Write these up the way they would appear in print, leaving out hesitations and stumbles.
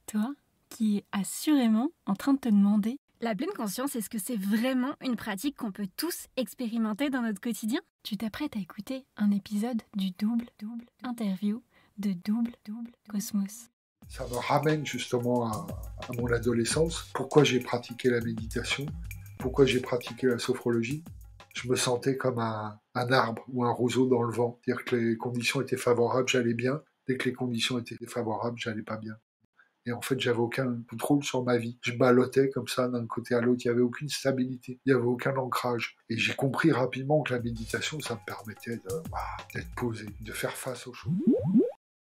Toi qui es assurément en train de te demander, la pleine conscience, est-ce que c'est vraiment une pratique qu'on peut tous expérimenter dans notre quotidien? Tu t'apprêtes à écouter un épisode du double interview de Double Cosmos. Ça me ramène justement à mon adolescence. Pourquoi j'ai pratiqué la méditation? Pourquoi j'ai pratiqué la sophrologie? Je me sentais comme un arbre ou un roseau dans le vent. C'est-à-dire que les conditions étaient favorables, j'allais bien. Dès que les conditions étaient défavorables, j'allais pas bien. Et en fait, j'avais aucun contrôle sur ma vie. Je ballottais comme ça d'un côté à l'autre. Il n'y avait aucune stabilité. Il n'y avait aucun ancrage. Et j'ai compris rapidement que la méditation, ça me permettait d'être posé, de faire face aux choses.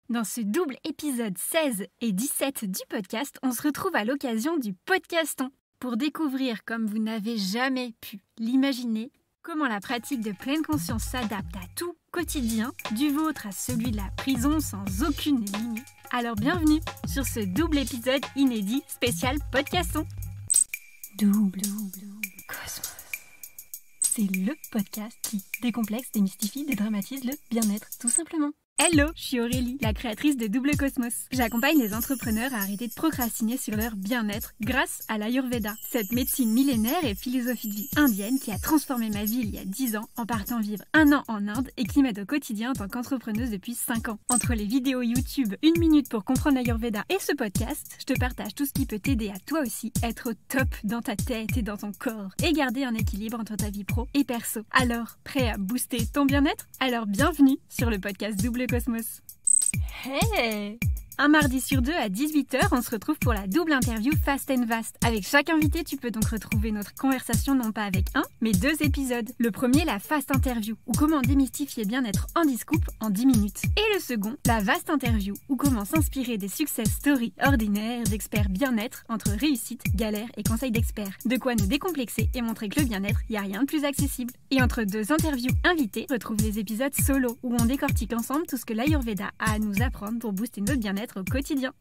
Dans ce double épisode 16 et 17 du podcast, on se retrouve à l'occasion du podcaston pour découvrir, comme vous n'avez jamais pu l'imaginer, comment la pratique de pleine conscience s'adapte à tout quotidien, du vôtre à celui de la prison sans aucune limite. Alors bienvenue sur ce double épisode inédit spécial podcaston. Double Cosmos. C'est le podcast qui décomplexe, démystifie, dédramatise le bien-être, tout simplement. Hello, je suis Aurélie, la créatrice de Double Cosmos. J'accompagne les entrepreneurs à arrêter de procrastiner sur leur bien-être grâce à l'Ayurveda, cette médecine millénaire et philosophie de vie indienne qui a transformé ma vie il y a 10 ans en partant vivre 1 an en Inde et qui m'aide au quotidien en tant qu'entrepreneuse depuis 5 ans. Entre les vidéos YouTube, 1 minute pour comprendre l'Ayurveda et ce podcast, je te partage tout ce qui peut t'aider à toi aussi être au top dans ta tête et dans ton corps et garder un équilibre entre ta vie pro et perso. Alors, prêt à booster ton bien-être? Alors bienvenue sur le podcast Double Cosmos. Hey! Un mardi sur 2 à 18h, on se retrouve pour la double interview Fast and Vast. Avec chaque invité, tu peux donc retrouver notre conversation non pas avec un, mais 2 épisodes. Le premier, la Fast Interview, ou comment démystifier bien-être en discoupe en 10 minutes. Et le second, la Vast Interview, ou comment s'inspirer des success stories ordinaires d'experts bien-être entre réussite, galère et conseils d'experts. De quoi nous décomplexer et montrer que le bien-être, il n'y a rien de plus accessible. Et entre 2 interviews invitées, retrouve les épisodes solo, où on décortique ensemble tout ce que l'Ayurveda a à nous apprendre pour booster notre bien-être au quotidien.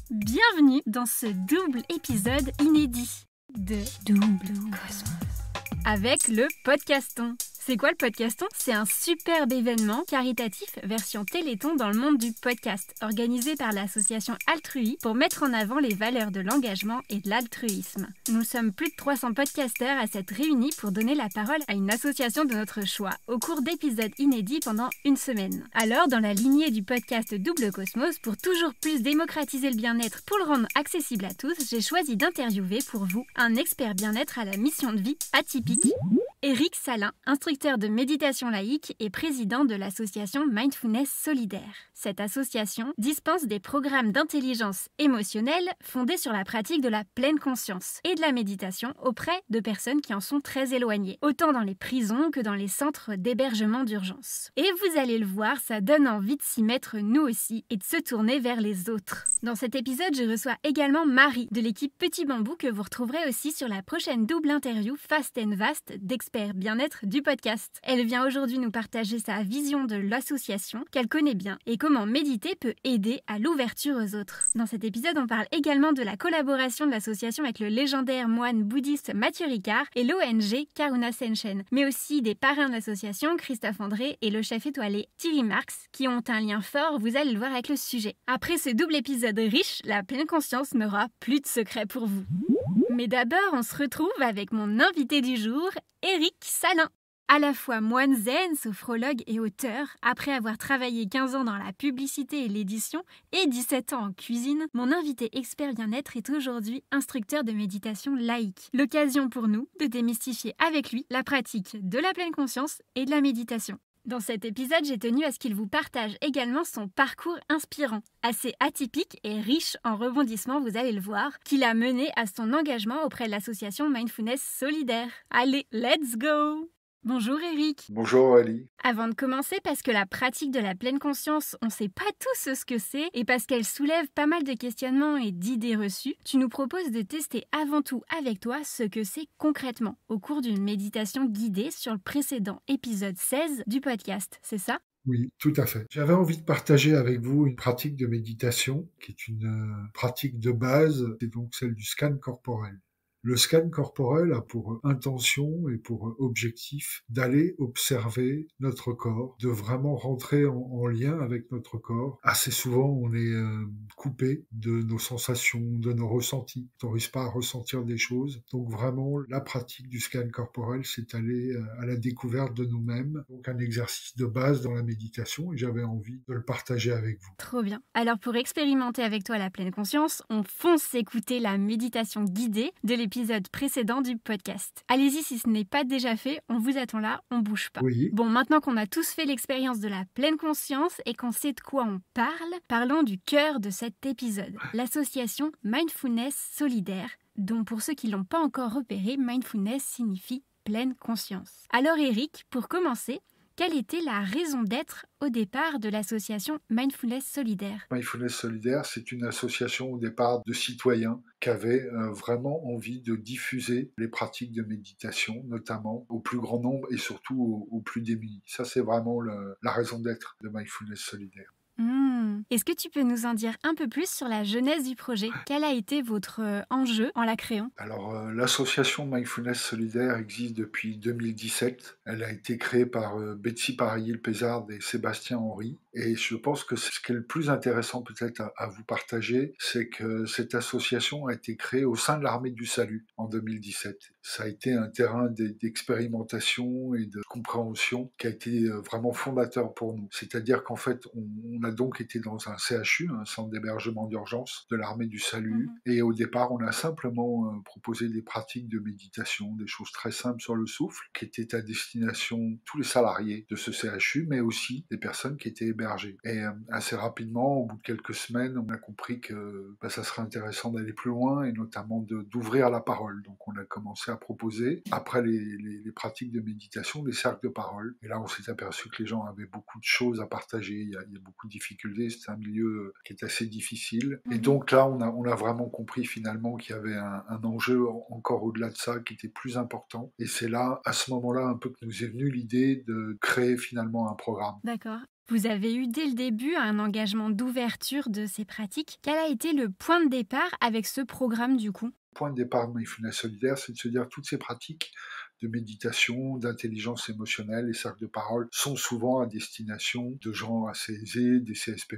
Bienvenue dans ce double épisode inédit de Double Cosmos avec le podcaston. C'est quoi le podcaston? C'est un superbe événement caritatif version Téléthon dans le monde du podcast, organisé par l'association Altrui pour mettre en avant les valeurs de l'engagement et de l'altruisme. Nous sommes plus de 300 podcasteurs à s'être réunis pour donner la parole à une association de notre choix, au cours d'épisodes inédits pendant 1 semaine. Alors, dans la lignée du podcast Double Cosmos, pour toujours plus démocratiser le bien-être pour le rendre accessible à tous, j'ai choisi d'interviewer pour vous un expert bien-être à la mission de vie atypique, Éric Salin, instructeur de méditation laïque et président de l'association Mindfulness Solidaire. Cette association dispense des programmes d'intelligence émotionnelle fondés sur la pratique de la pleine conscience et de la méditation auprès de personnes qui en sont très éloignées, autant dans les prisons que dans les centres d'hébergement d'urgence. Et vous allez le voir, ça donne envie de s'y mettre nous aussi et de se tourner vers les autres. Dans cet épisode, je reçois également Marie de l'équipe Petit Bambou que vous retrouverez aussi sur la prochaine double interview Fast and Vast d'experts bien-être du podcast. Elle vient aujourd'hui nous partager sa vision de l'association qu'elle connaît bien et comment méditer peut aider à l'ouverture aux autres. Dans cet épisode, on parle également de la collaboration de l'association avec le légendaire moine bouddhiste Mathieu Ricard et l'ONG Karuna Senchen, mais aussi des parrains de l'association, Christophe André et le chef étoilé Thierry Marx, qui ont un lien fort, vous allez le voir, avec le sujet. Après ce double épisode riche, la pleine conscience n'aura plus de secret pour vous. Mais d'abord, on se retrouve avec mon invité du jour, Éric Salin. À la fois moine zen, sophrologue et auteur, après avoir travaillé 15 ans dans la publicité et l'édition et 17 ans en cuisine, mon invité expert bien-être est aujourd'hui instructeur de méditation laïque. L'occasion pour nous de démystifier avec lui la pratique de la pleine conscience et de la méditation. Dans cet épisode, j'ai tenu à ce qu'il vous partage également son parcours inspirant, assez atypique et riche en rebondissements, vous allez le voir, qui l'a mené à son engagement auprès de l'association Mindfulness Solidaire. Allez, let's go! Bonjour Éric. Bonjour Ali. Avant de commencer, parce que la pratique de la pleine conscience, on ne sait pas tous ce que c'est, et parce qu'elle soulève pas mal de questionnements et d'idées reçues, tu nous proposes de tester avant tout avec toi ce que c'est concrètement, au cours d'une méditation guidée sur le précédent épisode 16 du podcast, c'est ça? Oui, tout à fait. J'avais envie de partager avec vous une pratique de méditation qui est une pratique de base, c'est donc celle du scan corporel. Le scan corporel a pour intention et pour objectif d'aller observer notre corps, de vraiment rentrer en lien avec notre corps. Assez souvent, on est coupé de nos sensations, de nos ressentis. On n'arrive pas à ressentir des choses. Donc vraiment, la pratique du scan corporel, c'est aller à la découverte de nous-mêmes. Donc un exercice de base dans la méditation et j'avais envie de le partager avec vous. Trop bien. Alors pour expérimenter avec toi la pleine conscience, on fonce écouter la méditation guidée de l'épisode précédent du podcast. Allez-y si ce n'est pas déjà fait, on vous attend là, on bouge pas. Oui. Bon, maintenant qu'on a tous fait l'expérience de la pleine conscience et qu'on sait de quoi on parle, parlons du cœur de cet épisode, l'association Mindfulness Solidaire, dont pour ceux qui l'ont pas encore repéré, mindfulness signifie pleine conscience. Alors Eric, pour commencer, quelle était la raison d'être au départ de l'association Mindfulness Solidaire ? Mindfulness Solidaire, c'est une association au départ de citoyens qui avaient vraiment envie de diffuser les pratiques de méditation, notamment au plus grand nombre et surtout aux plus démunis. Ça, c'est vraiment la raison d'être de Mindfulness Solidaire. Est-ce que tu peux nous en dire un peu plus sur la genèse du projet ? Quel a été votre enjeu en la créant ? Alors, l'association Mindfulness Solidaire existe depuis 2017. Elle a été créée par Betsy Parillet-Pézard et Sébastien Henry. Et je pense que ce qui est le plus intéressant peut-être à vous partager, c'est que cette association a été créée au sein de l'Armée du Salut en 2017. Ça a été un terrain d'expérimentation et de compréhension qui a été vraiment fondateur pour nous. C'est-à-dire qu'en fait, on a donc été dans un CHU, un centre d'hébergement d'urgence de l'Armée du Salut. Et au départ, on a simplement proposé des pratiques de méditation, des choses très simples sur le souffle, qui étaient à destination de tous les salariés de ce CHU, mais aussi des personnes qui étaient hébergées. Et assez rapidement, au bout de quelques semaines, on a compris que ça serait intéressant d'aller plus loin et notamment d'ouvrir la parole. Donc on a commencé à proposer, après les pratiques de méditation, des cercles de parole. Et là, on s'est aperçu que les gens avaient beaucoup de choses à partager. Il y a beaucoup de difficultés. C'est un milieu qui est assez difficile. Et donc là, on a vraiment compris finalement qu'il y avait un enjeu encore au-delà de ça qui était plus important. Et c'est là, à ce moment-là, un peu que nous est venue l'idée de créer finalement un programme. D'accord. Vous avez eu dès le début un engagement d'ouverture de ces pratiques. Quel a été le point de départ avec ce programme du coup ? Le point de départ de Mindfulness Solidaire, c'est de se dire toutes ces pratiques de méditation, d'intelligence émotionnelle, les cercles de parole sont souvent à destination de gens assez aisés, des CSP+.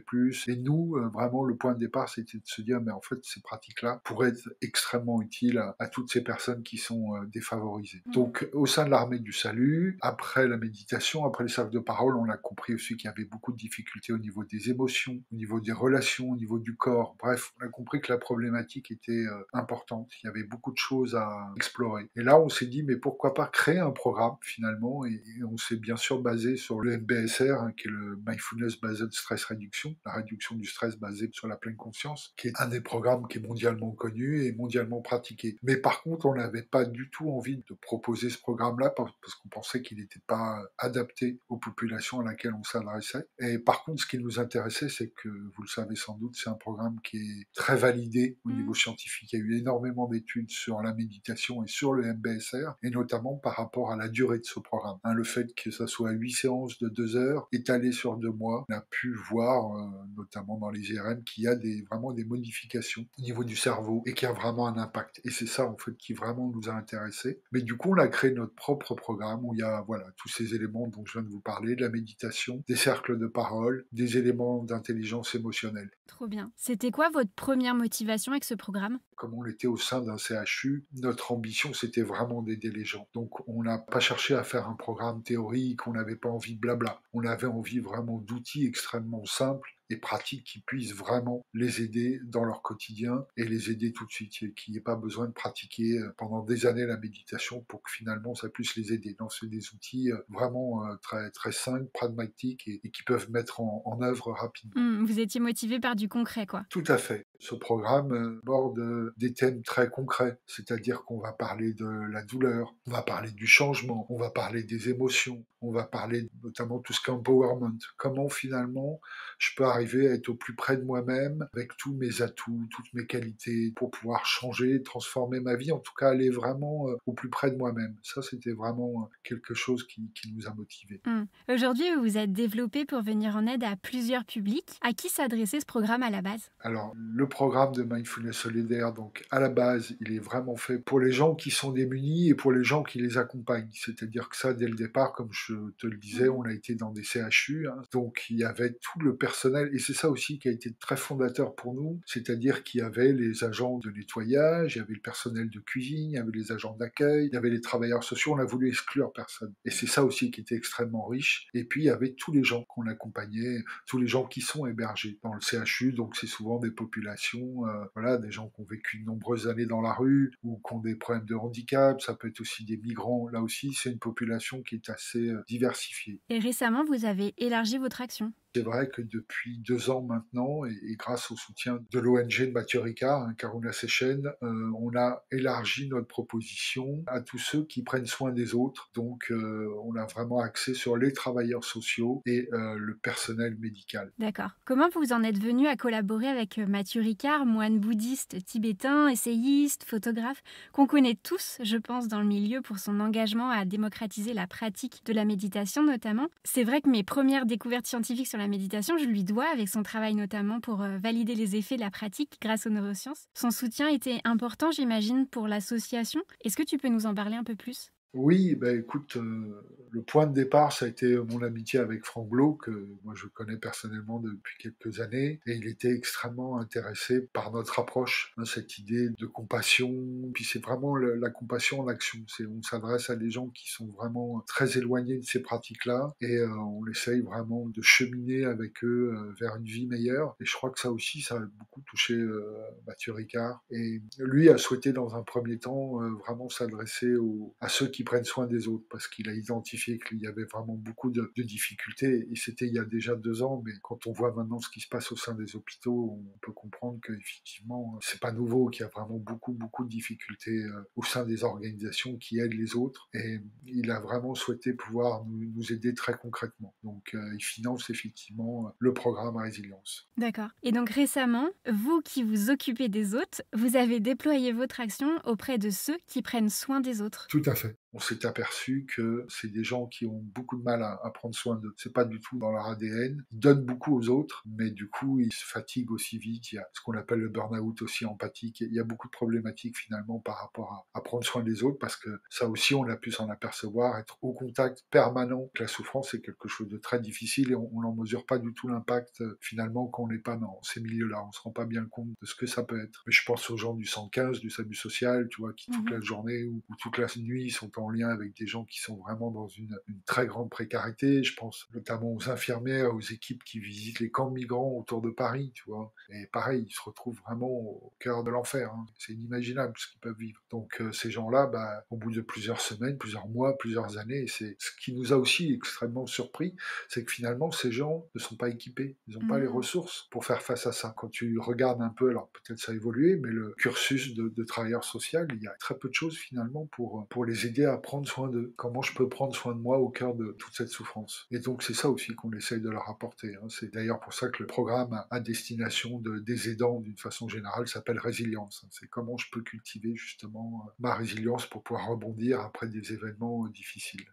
Et nous, vraiment, le point de départ, c'était de se dire, mais en fait, ces pratiques-là pourraient être extrêmement utiles à toutes ces personnes qui sont défavorisées. Donc, au sein de l'Armée du Salut, après la méditation, après les cercles de parole, on a compris aussi qu'il y avait beaucoup de difficultés au niveau des émotions, au niveau des relations, au niveau du corps. Bref, on a compris que la problématique était importante. Il y avait beaucoup de choses à explorer. Et là, on s'est dit, mais pourquoi pas créer un programme finalement, et on s'est bien sûr basé sur le MBSR, qui est le Mindfulness Based Stress Reduction, la réduction du stress basée sur la pleine conscience, qui est un des programmes qui est mondialement connu et mondialement pratiqué. Mais par contre, on n'avait pas du tout envie de proposer ce programme-là parce qu'on pensait qu'il n'était pas adapté aux populations à laquelle on s'adressait. Et par contre, ce qui nous intéressait, c'est que, vous le savez sans doute, c'est un programme qui est très validé au niveau scientifique. Il y a eu énormément d'études sur la méditation et sur le MBSR, et notamment par rapport à la durée de ce programme. Le fait que ça soit 8 séances de 2 heures, étalées sur 2 mois, on a pu voir, notamment dans les IRM, qu'il y a vraiment des modifications au niveau du cerveau et qu'il y a vraiment un impact. Et c'est ça, en fait, qui vraiment nous a intéressés. Mais du coup, on a créé notre propre programme où il y a, tous ces éléments dont je viens de vous parler, de la méditation, des cercles de parole, des éléments d'intelligence émotionnelle. Trop bien. C'était quoi votre première motivation avec ce programme ? Comme on était au sein d'un CHU, notre ambition, c'était vraiment d'aider les gens. Donc, on n'a pas cherché à faire un programme théorique, on n'avait pas envie de blabla. On avait envie vraiment d'outils extrêmement simples et pratiques qui puissent vraiment les aider dans leur quotidien et les aider tout de suite, et qu'il n'y ait pas besoin de pratiquer pendant des années la méditation pour que finalement ça puisse les aider. Donc, c'est des outils vraiment très, très simples, pragmatiques et qui peuvent mettre en œuvre rapidement. Vous étiez motivé par du concret, quoi. Tout à fait. Ce programme aborde des thèmes très concrets, c'est-à-dire qu'on va parler de la douleur, on va parler du changement, on va parler des émotions, on va parler notamment tout ce qu'est empowerment. Comment finalement je peux arriver arriver à être au plus près de moi-même, avec tous mes atouts, toutes mes qualités, pour pouvoir changer, transformer ma vie, en tout cas aller vraiment au plus près de moi-même. Ça, c'était vraiment quelque chose qui nous a motivés. Aujourd'hui, vous vous êtes développé pour venir en aide à plusieurs publics. À qui s'adressait ce programme à la base? Alors, le programme de Mindfulness solidaire, donc à la base, il est vraiment fait pour les gens qui sont démunis et pour les gens qui les accompagnent. C'est-à-dire que ça, dès le départ, comme je te le disais, on a été dans des CHU, hein. Donc il y avait tout le personnel, et c'est ça aussi qui a été très fondateur pour nous, c'est-à-dire qu'il y avait les agents de nettoyage, il y avait le personnel de cuisine, il y avait les agents d'accueil, il y avait les travailleurs sociaux, on a voulu exclure personne. Et c'est ça aussi qui était extrêmement riche. Et puis il y avait tous les gens qu'on accompagnait, tous les gens qui sont hébergés dans le CHU, donc c'est souvent des populations, voilà, des gens qui ont vécu de nombreuses années dans la rue ou qui ont des problèmes de handicap, ça peut être aussi des migrants. Là aussi, c'est une population qui est assez diversifiée. Et récemment, vous avez élargi votre action. C'est vrai que depuis 2 ans maintenant, et grâce au soutien de l'ONG de Mathieu Ricard, hein, Karuna Sechen, on a élargi notre proposition à tous ceux qui prennent soin des autres. Donc on a vraiment axé sur les travailleurs sociaux et le personnel médical. D'accord. Comment vous en êtes venu à collaborer avec Mathieu Ricard, moine bouddhiste tibétain, essayiste, photographe, qu'on connaît tous, je pense, dans le milieu pour son engagement à démocratiser la pratique de la méditation notamment. C'est vrai que mes premières découvertes scientifiques sur la méditation, je lui dois, avec son travail notamment pour valider les effets de la pratique grâce aux neurosciences. Son soutien était important, j'imagine, pour l'association. Est-ce que tu peux nous en parler un peu plus ? Oui, bah écoute, le point de départ, ça a été mon amitié avec Franck Blau, que moi je connais personnellement depuis quelques années, et il était extrêmement intéressé par notre approche, hein, cette idée de compassion. Puis c'est vraiment la compassion en action. On s'adresse à des gens qui sont vraiment très éloignés de ces pratiques-là, et on essaye vraiment de cheminer avec eux vers une vie meilleure. Et je crois que ça aussi, ça a beaucoup touché Mathieu Ricard. Et lui a souhaité dans un premier temps vraiment s'adresser à ceux qui prennent soin des autres, parce qu'il a identifié qu'il y avait vraiment beaucoup de difficultés, et c'était il y a déjà 2 ans, mais quand on voit maintenant ce qui se passe au sein des hôpitaux, on peut comprendre qu'effectivement, c'est pas nouveau, qu'il y a vraiment beaucoup de difficultés au sein des organisations qui aident les autres, et il a vraiment souhaité pouvoir nous aider très concrètement. Donc il finance effectivement le programme Résilience. D'accord. Et donc récemment, vous qui vous occupez des autres, vous avez déployé votre action auprès de ceux qui prennent soin des autres. Tout à fait. On s'est aperçu que c'est des gens qui ont beaucoup de mal à prendre soin d'eux. C'est pas du tout dans leur ADN. Ils donnent beaucoup aux autres, mais du coup, ils se fatiguent aussi vite. Il y a ce qu'on appelle le burn-out aussi empathique. Il y a beaucoup de problématiques finalement par rapport à prendre soin des autres, parce que ça aussi, on a pu s'en apercevoir. Être au contact permanent avec la souffrance, c'est quelque chose de très difficile, et on n'en mesure pas du tout l'impact finalement quand on n'est pas dans ces milieux-là. On se rend pas bien compte de ce que ça peut être. Mais je pense aux gens du 115, du SAMU social, tu vois, qui toute la journée ou toute la nuit sont en lien avec des gens qui sont vraiment dans une très grande précarité. Je pense notamment aux infirmières, aux équipes qui visitent les camps de migrants autour de Paris, tu vois. Et pareil, ils se retrouvent vraiment au cœur de l'enfer, hein. C'est inimaginable ce qu'ils peuvent vivre. Donc ces gens-là, bah, au bout de plusieurs semaines, plusieurs mois, plusieurs années, et c'est ce qui nous a aussi extrêmement surpris, c'est que finalement ces gens ne sont pas équipés, ils n'ont pas les ressources pour faire face à ça. Quand tu regardes un peu, alors peut-être ça a évolué, mais le cursus de travailleur social, il y a très peu de choses finalement pour les aider à prendre soin d'eux. Comment je peux prendre soin de moi au cœur de toute cette souffrance? Et donc c'est ça aussi qu'on essaye de leur apporter, hein. C'est d'ailleurs pour ça que le programme à destination des aidants d'une façon générale s'appelle Résilience. C'est comment je peux cultiver justement ma résilience pour pouvoir rebondir après des événements difficiles.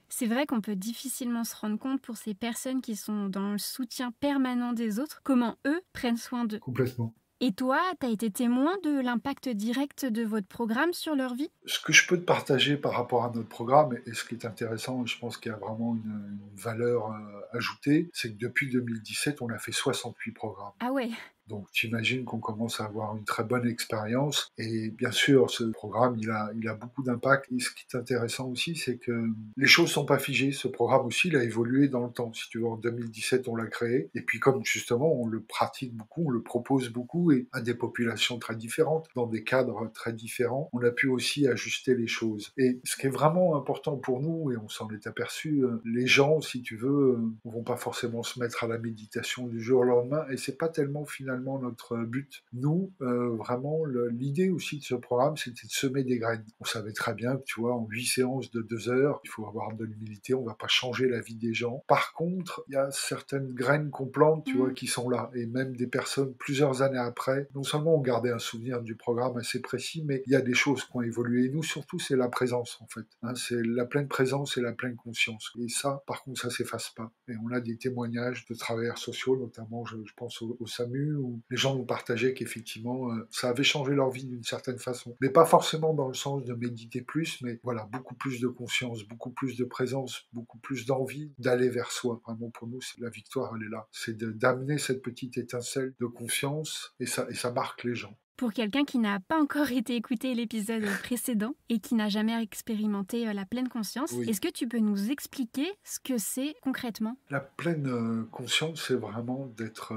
C'est vrai qu'on peut difficilement se rendre compte pour ces personnes qui sont dans le soutien permanent des autres, comment eux prennent soin d'eux. Complètement. Et toi, tu as été témoin de l'impact direct de votre programme sur leur vie ? Ce que je peux te partager par rapport à notre programme, et ce qui est intéressant, et je pense qu'il y a vraiment une valeur ajoutée, c'est que depuis 2017, on a fait 68 programmes. Ah ouais. Donc j'imagine qu'on commence à avoir une très bonne expérience. Et bien sûr, ce programme, il a beaucoup d'impact. Et ce qui est intéressant aussi, c'est que les choses ne sont pas figées. Ce programme aussi, il a évolué dans le temps. Si tu veux, en 2017, on l'a créé. Et puis comme justement, on le pratique beaucoup, on le propose beaucoup, et à des populations très différentes, dans des cadres très différents, on a pu aussi ajuster les choses. Et ce qui est vraiment important pour nous, et on s'en est aperçu, les gens, si tu veux, ne vont pas forcément se mettre à la méditation du jour au lendemain. Et c'est pas tellement finalement finalement notre but. Nous, vraiment, l'idée aussi de ce programme, c'était de semer des graines. On savait très bien que, tu vois, en 8 séances de 2 heures, il faut avoir de l'humilité, on va pas changer la vie des gens. Par contre, il y a certaines graines qu'on plante, tu vois, Mmh. qui sont là. Et même des personnes, plusieurs années après, non seulement ont gardé un souvenir du programme assez précis, mais il y a des choses qui ont évolué. Et nous, surtout, c'est la présence, en fait. Hein, c'est la pleine présence et la pleine conscience. Et ça, par contre, ça s'efface pas. Et on a des témoignages de travailleurs sociaux, notamment, je pense au SAMU, où les gens nous partageaient qu'effectivement, ça avait changé leur vie d'une certaine façon. Mais pas forcément dans le sens de méditer plus, mais voilà, beaucoup plus de conscience, beaucoup plus de présence, beaucoup plus d'envie d'aller vers soi. Vraiment, pour nous, la victoire, elle est là. C'est d'amener cette petite étincelle de confiance, et ça marque les gens. Pour quelqu'un qui n'a pas encore été écouté l'épisode précédent et qui n'a jamais expérimenté la pleine conscience, Oui. est-ce que tu peux nous expliquer ce que c'est concrètement? La pleine conscience, c'est vraiment d'être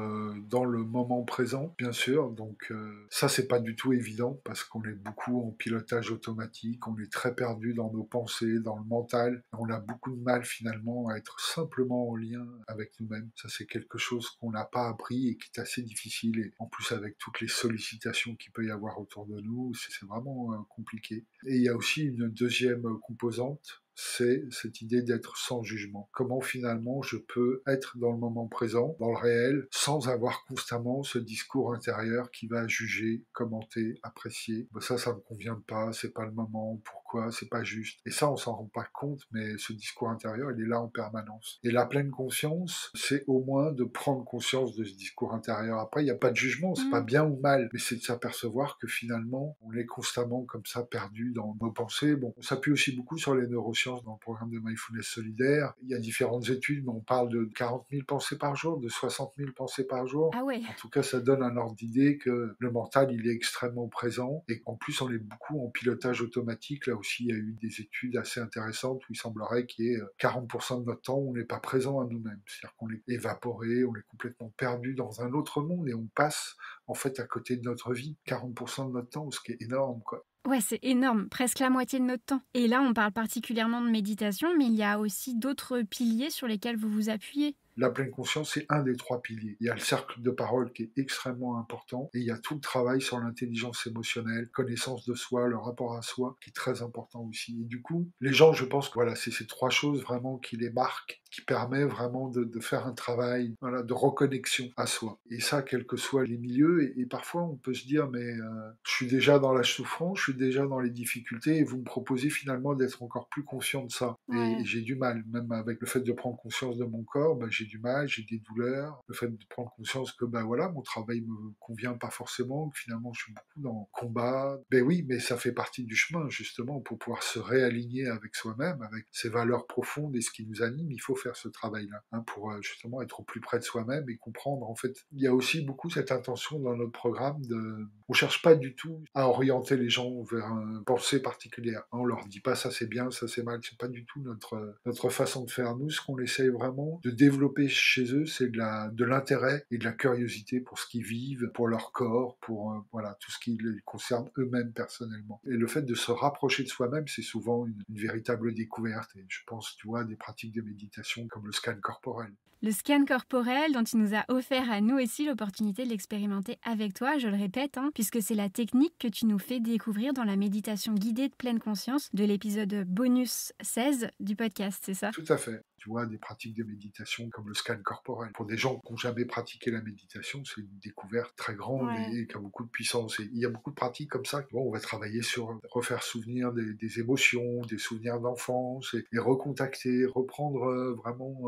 dans le moment présent, bien sûr. Donc ça, c'est pas du tout évident parce qu'on est beaucoup en pilotage automatique, on est très perdu dans nos pensées, dans le mental. On a beaucoup de mal finalement à être simplement en lien avec nous-mêmes. Ça, c'est quelque chose qu'on n'a pas appris et qui est assez difficile. Et en plus, avec toutes les sollicitations qu'il peut y avoir autour de nous, c'est vraiment compliqué. Et il y a aussi une deuxième composante, c'est cette idée d'être sans jugement. Comment finalement je peux être dans le moment présent, dans le réel, sans avoir constamment ce discours intérieur qui va juger, commenter, apprécier. Ben ça me convient pas, c'est pas le moment, pourquoi, c'est pas juste. Et ça, on s'en rend pas compte, mais ce discours intérieur, il est là en permanence. Et la pleine conscience, c'est au moins de prendre conscience de ce discours intérieur. Après, il n'y a pas de jugement, c'est pas Mmh. bien ou mal, mais c'est de s'apercevoir que finalement, on est constamment comme ça perdu dans nos pensées. Bon, on s'appuie aussi beaucoup sur les neurosciences dans le programme de mindfulness solidaire. Il y a différentes études, mais on parle de 40 000 pensées par jour, de 60 000 pensées par jour. Ah ouais. En tout cas, ça donne un ordre d'idée que le mental, il est extrêmement présent et qu'en plus, on est beaucoup en pilotage automatique. Là aussi, il y a eu des études assez intéressantes où il semblerait qu'il y ait 40% de notre temps où on n'est pas présent à nous-mêmes. C'est-à-dire qu'on est évaporé, on est complètement perdu dans un autre monde et on passe en fait à côté de notre vie 40% de notre temps, ce qui est énorme, quoi. Ouais, c'est énorme, presque la moitié de notre temps. Et là, on parle particulièrement de méditation, mais il y a aussi d'autres piliers sur lesquels vous vous appuyez. La pleine conscience, c'est un des 3 piliers. Il y a le cercle de parole qui est extrêmement important et il y a tout le travail sur l'intelligence émotionnelle, connaissance de soi, le rapport à soi, qui est très important aussi. Et du coup, les gens, je pense que voilà, c'est ces 3 choses vraiment qui les marquent, qui permet vraiment de faire un travail, voilà, de reconnexion à soi. Et ça, quels que soient les milieux. Et parfois, on peut se dire, mais je suis déjà dans la souffrance, je suis déjà dans les difficultés, et vous me proposez finalement d'être encore plus conscient de ça. Et Ouais. j'ai du mal, même avec le fait de prendre conscience de mon corps, ben, j'ai du mal, j'ai des douleurs. Le fait de prendre conscience que ben voilà, mon travail me convient pas forcément, que finalement je suis beaucoup dans le combat. Ben oui, mais ça fait partie du chemin justement pour pouvoir se réaligner avec soi-même, avec ses valeurs profondes et ce qui nous anime. Il faut faire ce travail-là hein, pour justement être au plus près de soi-même et comprendre. En fait, il y a aussi beaucoup cette intention dans notre programme de. On cherche pas du tout à orienter les gens vers une pensée particulière. On leur dit pas ça c'est bien, ça c'est mal. C'est pas du tout notre façon de faire. Nous, ce qu'on essaye vraiment de développer chez eux, c'est de l'intérêt et de la curiosité pour ce qu'ils vivent, pour leur corps, pour voilà tout ce qui les concerne eux-mêmes personnellement. Et le fait de se rapprocher de soi-même, c'est souvent une véritable découverte. Et je pense, tu vois, à des pratiques de méditation comme le scan corporel. Le scan corporel dont tu nous as offert à nous aussi l'opportunité de l'expérimenter avec toi, je le répète, puisque c'est la technique que tu nous fais découvrir dans la méditation guidée de pleine conscience de l'épisode bonus 16 du podcast, c'est ça? Tout à fait. Tu vois, des pratiques de méditation comme le scan corporel. Pour des gens qui n'ont jamais pratiqué la méditation, c'est une découverte très grande Ouais. et qui a beaucoup de puissance. Et il y a beaucoup de pratiques comme ça. Bon, on va travailler sur refaire souvenir des émotions, des souvenirs d'enfance et recontacter, reprendre vraiment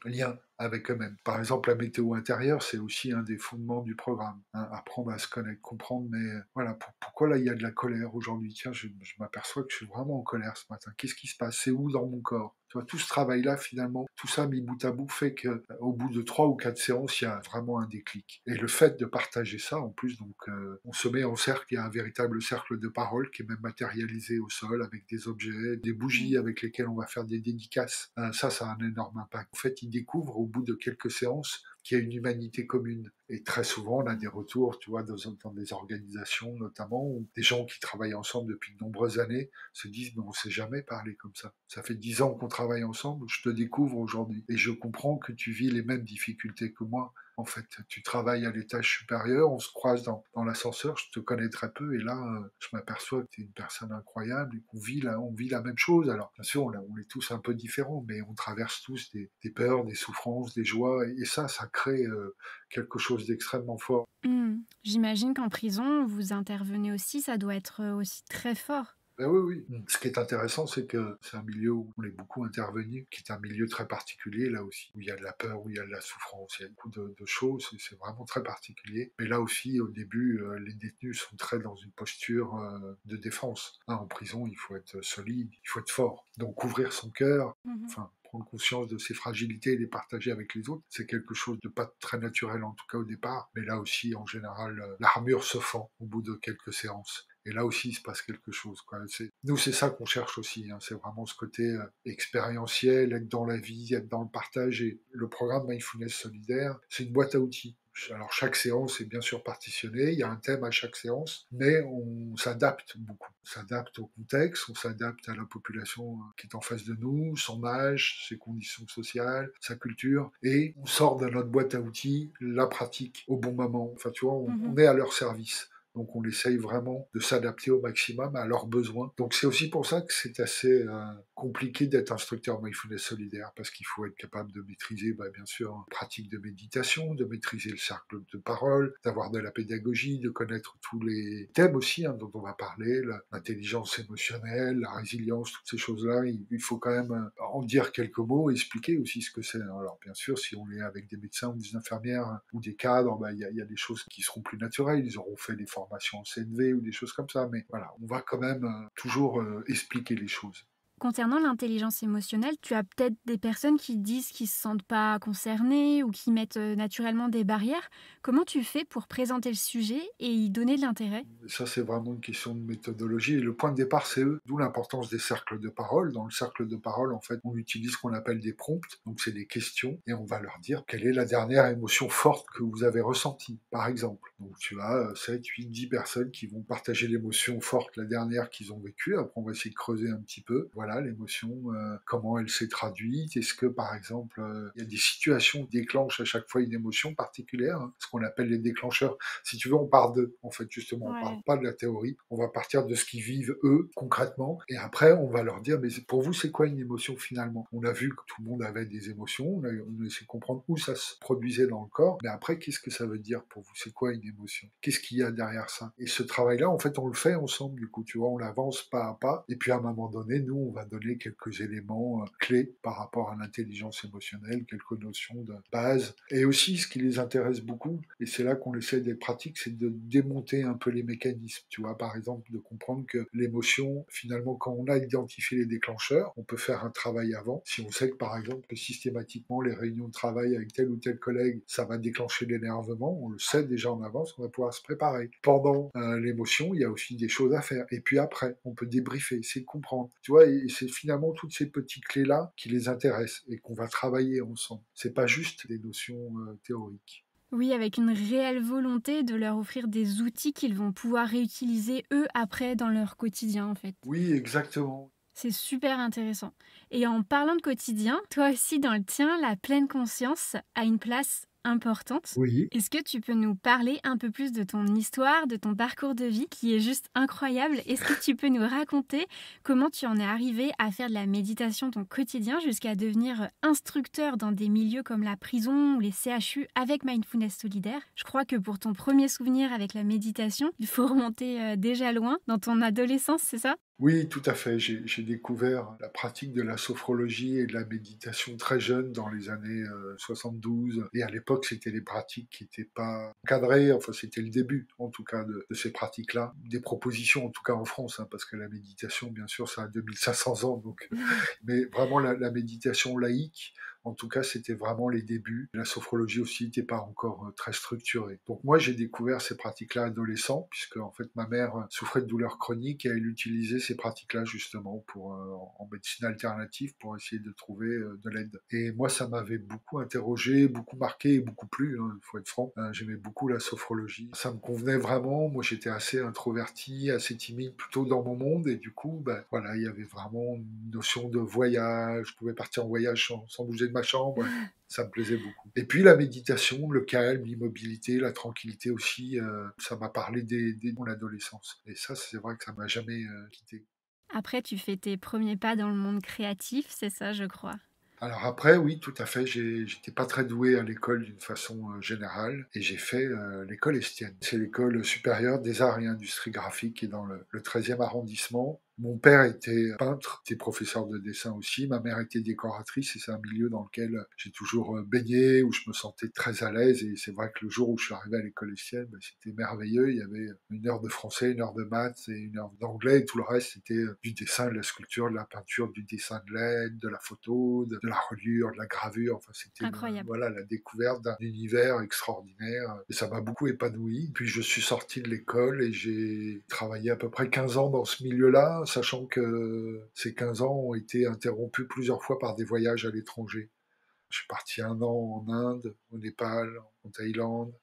lien avec eux-mêmes. Par exemple, la météo intérieure, c'est aussi un des fondements du programme. Hein, apprendre à se connaître, comprendre, mais voilà, pourquoi là il y a de la colère aujourd'hui? Tiens, je m'aperçois que je suis vraiment en colère ce matin. Qu'est-ce qui se passe? C'est où dans mon corps? Tu vois, tout ce travail-là, finalement, tout ça mis bout à bout fait que au bout de 3 ou 4 séances, il y a vraiment un déclic. Et le fait de partager ça, en plus, donc, on se met en cercle, il y a un véritable cercle de parole qui est même matérialisé au sol avec des objets, des bougies avec lesquelles on va faire des dédicaces. Ça a un énorme impact. En fait, ils découvrent au bout de quelques séances qu'il y a une humanité commune. Et très souvent, on a des retours, tu vois, dans des organisations notamment, où des gens qui travaillent ensemble depuis de nombreuses années se disent, mais on ne s'est jamais parlé comme ça. Ça fait 10 ans qu'on travaille ensemble, je te découvre aujourd'hui. Et je comprends que tu vis les mêmes difficultés que moi. en fait. Tu travailles à l'étage supérieur, on se croise dans l'ascenseur, je te connais très peu, et là, je m'aperçois que tu es une personne incroyable et on vit la même chose. Alors, bien sûr, on est tous un peu différents, mais on traverse tous des peurs, des souffrances, des joies, et ça crée quelque chose d'extrêmement fort. J'imagine qu'en prison, vous intervenez aussi, ça doit être aussi très fort. Ben oui, oui. Ce qui est intéressant, c'est que c'est un milieu où on est beaucoup intervenu, qui est un milieu très particulier, là aussi, où il y a de la peur, où il y a de la souffrance, il y a beaucoup de choses, et c'est vraiment très particulier. Mais là aussi, au début, les détenus sont très dans une posture de défense. Hein, en prison, il faut être solide, il faut être fort. Donc ouvrir son cœur, Mhm. enfin, prendre conscience de ses fragilités et les partager avec les autres, c'est quelque chose de pas très naturel, en tout cas au départ. Mais là aussi, en général, l'armure se fend au bout de quelques séances. Et là aussi, il se passe quelque chose, quoi. Nous, c'est ça qu'on cherche aussi, hein. C'est vraiment ce côté expérientiel, être dans la vie, être dans le partage. Et le programme Mindfulness Solidaire, c'est une boîte à outils. Alors, chaque séance est bien sûr partitionnée, il y a un thème à chaque séance, mais on s'adapte beaucoup. On s'adapte au contexte, on s'adapte à la population qui est en face de nous, son âge, ses conditions sociales, sa culture, et on sort de notre boîte à outils la pratique au bon moment. Enfin, tu vois, on Mhm. est à leur service. Donc on essaye vraiment de s'adapter au maximum à leurs besoins. Donc c'est aussi pour ça que c'est assez compliqué d'être instructeur mindfulness solidaire, parce qu'il faut être capable de maîtriser, bien sûr, une pratique de méditation, de maîtriser le cercle de parole, d'avoir de la pédagogie, de connaître tous les thèmes aussi dont on va parler, l'intelligence émotionnelle, la résilience, toutes ces choses-là. Il faut quand même en dire quelques mots, expliquer aussi ce que c'est. Alors bien sûr, si on est avec des médecins ou des infirmières ou des cadres, il y a des choses qui seront plus naturelles. Ils auront fait des formations en CNV ou des choses comme ça, mais voilà, on va quand même toujours expliquer les choses. Concernant l'intelligence émotionnelle, tu as peut-être des personnes qui disent qu'ils ne se sentent pas concernés ou qui mettent naturellement des barrières. Comment tu fais pour présenter le sujet et y donner de l'intérêt? Ça, c'est vraiment une question de méthodologie. Et le point de départ, c'est eux. D'où l'importance des cercles de parole. Dans le cercle de parole, en fait, on utilise ce qu'on appelle des prompts. Donc, c'est des questions. Et on va leur dire quelle est la dernière émotion forte que vous avez ressentie, par exemple. Donc, tu as 7, 8, 10 personnes qui vont partager l'émotion forte, la dernière qu'ils ont vécue. Après, on va essayer de creuser un petit peu. Voilà, l'émotion, comment elle s'est traduite. Est-ce que, par exemple, il y a des situations qui déclenchent à chaque fois une émotion particulière, hein, ce qu'on appelle les déclencheurs. Si tu veux, on part d'eux, en fait, justement. On part Ouais. pas de la théorie. On va partir de ce qu'ils vivent, eux, concrètement. Et après, on va leur dire, mais pour vous, c'est quoi une émotion, finalement? On a vu que tout le monde avait des émotions. On a essayé de comprendre où ça se produisait dans le corps. Mais après, qu'est-ce que ça veut dire pour vous? C'est quoi une émotion? Qu'est-ce qu'il y a derrière ça? Et ce travail-là, en fait, on le fait ensemble, du coup, tu vois, on avance pas à pas. Et puis, à un moment donné, nous, on va donner quelques éléments clés par rapport à l'intelligence émotionnelle, quelques notions de base. Et aussi, ce qui les intéresse beaucoup, et c'est là qu'on essaie d'être pratique, c'est de démonter un peu les mécanismes. Tu vois, par exemple, de comprendre que l'émotion, finalement, quand on a identifié les déclencheurs, on peut faire un travail avant. Si on sait que, par exemple, que systématiquement, les réunions de travail avec tel ou tel collègue, ça va déclencher l'énervement, on le sait déjà en avance, on va pouvoir se préparer. Pendant l'émotion, il y a aussi des choses à faire. Et puis après, on peut débriefer, essayer de comprendre. Tu vois, et c'est finalement toutes ces petites clés-là qui les intéressent et qu'on va travailler ensemble. C'est pas juste des notions théoriques. Oui, avec une réelle volonté de leur offrir des outils qu'ils vont pouvoir réutiliser eux après dans leur quotidien en fait. Oui, exactement. C'est super intéressant. Et en parlant de quotidien, toi aussi dans le tien, la pleine conscience a une place importante. Oui. Est-ce que tu peux nous parler un peu plus de ton histoire, de ton parcours de vie qui est juste incroyable? Est-ce que tu peux nous raconter comment tu en es arrivé à faire de la méditation ton quotidien jusqu'à devenir instructeur dans des milieux comme la prison ou les CHU avec Mindfulness Solidaire? Je crois que pour ton premier souvenir avec la méditation, il faut remonter déjà loin, dans ton adolescence, c'est ça? Oui, tout à fait. J'ai découvert la pratique de la sophrologie et de la méditation très jeune, dans les années 72. Et à l'époque, c'était des pratiques qui n'étaient pas encadrées. Enfin, c'était le début, en tout cas, de ces pratiques-là. Des propositions, en tout cas en France, hein, parce que la méditation, bien sûr, ça a 2500 ans. Donc, mais vraiment, la méditation laïque, en tout cas, c'était vraiment les débuts. La sophrologie aussi n'était pas encore très structurée. Donc moi, j'ai découvert ces pratiques-là adolescent, puisque en fait, ma mère souffrait de douleurs chroniques et elle utilisait ces pratiques-là justement pour en médecine alternative pour essayer de trouver de l'aide. Et moi, ça m'avait beaucoup interrogé, beaucoup marqué et beaucoup plu, hein, il faut être franc. J'aimais beaucoup la sophrologie. Ça me convenait vraiment. Moi, j'étais assez introverti, assez timide, plutôt dans mon monde. Et du coup, voilà, il y avait vraiment une notion de voyage. Je pouvais partir en voyage sans bouger de de ma chambre. Ça me plaisait beaucoup. Et puis la méditation, le calme, l'immobilité, la tranquillité aussi, ça m'a parlé dès mon adolescence. Et ça, c'est vrai que ça m'a jamais quitté. Après, tu fais tes premiers pas dans le monde créatif, c'est ça, je crois? Alors après, oui, tout à fait, j'étais pas très doué à l'école d'une façon générale, et j'ai fait l'école Estienne. C'est l'école supérieure des arts et industries graphiques qui est dans le 13e arrondissement. Mon père était peintre, était professeur de dessin aussi. Ma mère était décoratrice et c'est un milieu dans lequel j'ai toujours baigné, où je me sentais très à l'aise. Et c'est vrai que le jour où je suis arrivé à l'école Estienne, c'était merveilleux. Il y avait une heure de français, une heure de maths et une heure d'anglais. Et tout le reste, c'était du dessin, de la sculpture, de la peinture, du dessin de laine, de la photo, de la reliure, de la gravure. Enfin, c'était Incroyable. voilà, la découverte d'un univers extraordinaire. Et ça m'a beaucoup épanoui. Puis je suis sorti de l'école et j'ai travaillé à peu près 15 ans dans ce milieu-là, sachant que ces 15 ans ont été interrompus plusieurs fois par des voyages à l'étranger. Je suis parti 1 an en Inde, au Népal, en Thaïlande.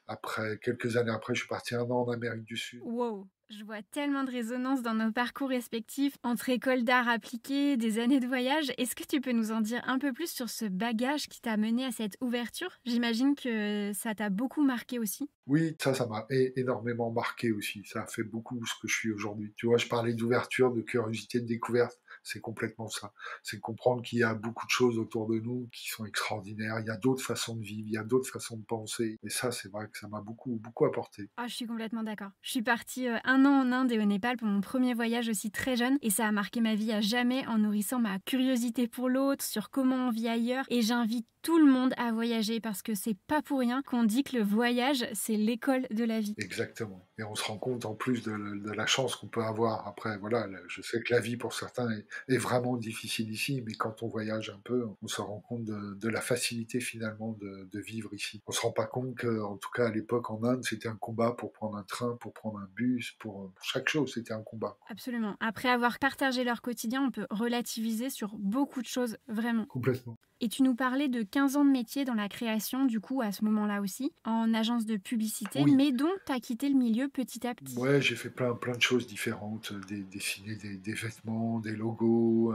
Après, quelques années après, je suis parti 1 an en Amérique du Sud. Wow! Je vois tellement de résonance dans nos parcours respectifs, entre école d'art appliquée, des années de voyage. Est-ce que tu peux nous en dire un peu plus sur ce bagage qui t'a mené à cette ouverture? J'imagine que ça t'a beaucoup marqué aussi. Oui, ça m'a énormément marqué aussi. Ça a fait beaucoup ce que je suis aujourd'hui. Tu vois, je parlais d'ouverture, de curiosité, de découverte. C'est complètement ça. C'est comprendre qu'il y a beaucoup de choses autour de nous qui sont extraordinaires. Il y a d'autres façons de vivre, il y a d'autres façons de penser. Et ça, c'est vrai que ça m'a beaucoup, beaucoup apporté. Ah, je suis complètement d'accord. Je suis partie 1 an en Inde et au Népal pour mon premier voyage aussi très jeune et ça a marqué ma vie à jamais en nourrissant ma curiosité pour l'autre, sur comment on vit ailleurs. Et j'invite tout le monde à voyager parce que c'est pas pour rien qu'on dit que le voyage, c'est l'école de la vie. Exactement. Et on se rend compte en plus de la chance qu'on peut avoir. Après, voilà, je sais que la vie pour certains est vraiment difficile ici, mais quand on voyage un peu, on se rend compte de la facilité finalement de vivre ici. On se rend pas compte que, en tout cas à l'époque en Inde, c'était un combat pour prendre un train, pour prendre un bus, pour chaque chose, c'était un combat. Absolument. Après avoir partagé leur quotidien, on peut relativiser sur beaucoup de choses, vraiment. Complètement. Et tu nous parlais de 15 ans de métier dans la création, du coup, à ce moment-là aussi, en agence de publicité, Oui. mais dont tu as quitté le milieu petit à petit. Ouais, j'ai fait plein de choses différentes, dessiner des vêtements, des logos,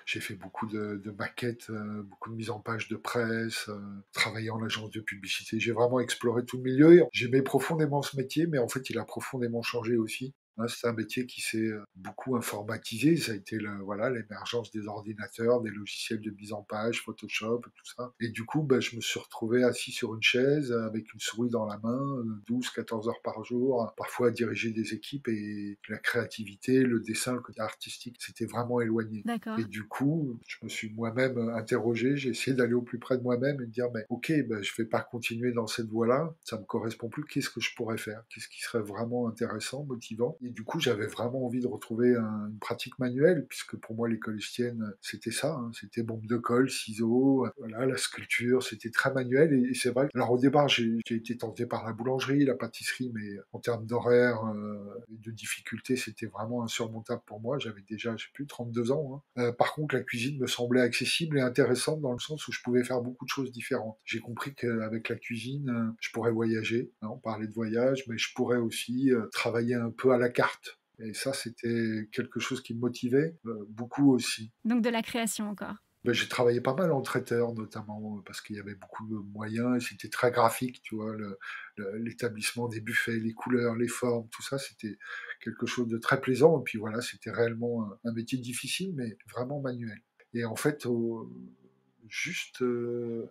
j'ai fait beaucoup de maquettes, beaucoup de mise en page de presse, travaillé en agence de publicité. J'ai vraiment exploré tout le milieu et j'aimais profondément ce métier, mais en fait, il a profondément changé aussi. Hein, c'est un métier qui s'est beaucoup informatisé. Ça a été voilà, l'émergence des ordinateurs, des logiciels de mise en page, Photoshop, tout ça. Et du coup, bah, je me suis retrouvé assis sur une chaise avec une souris dans la main, 12-14 heures par jour, parfois à diriger des équipes et la créativité, le dessin, le côté artistique, c'était vraiment éloigné. D'accord. Et du coup, je me suis moi-même interrogé, j'ai essayé d'aller au plus près de moi-même et de dire, mais ok, ben, je vais pas continuer dans cette voie-là, ça me correspond plus, qu'est-ce que je pourrais faire? Qu'est-ce qui serait vraiment intéressant, motivant? Et du coup, j'avais vraiment envie de retrouver une pratique manuelle, puisque pour moi, l'école estienne, c'était ça, hein, c'était bombe de colle, ciseaux, voilà, la sculpture, c'était très manuel, et c'est vrai. Alors au départ, j'ai été tenté par la boulangerie, la pâtisserie, mais en termes d'horaire et de difficulté, c'était vraiment insurmontable pour moi. J'avais déjà, je sais plus, 32 ans. Hein. Par contre, la cuisine me semblait accessible et intéressante dans le sens où je pouvais faire beaucoup de choses différentes. J'ai compris qu'avec la cuisine, je pourrais voyager. Hein, on parlait de voyage, mais je pourrais aussi travailler un peu à la carte. Et ça, c'était quelque chose qui me motivait beaucoup aussi. Donc de la création encore. Ben, j'ai travaillé pas mal en traiteur, notamment parce qu'il y avait beaucoup de moyens, et c'était très graphique, tu vois, l'établissement des buffets, les couleurs, les formes, tout ça, c'était quelque chose de très plaisant. Et puis voilà, c'était réellement un métier difficile, mais vraiment manuel. Et en fait, juste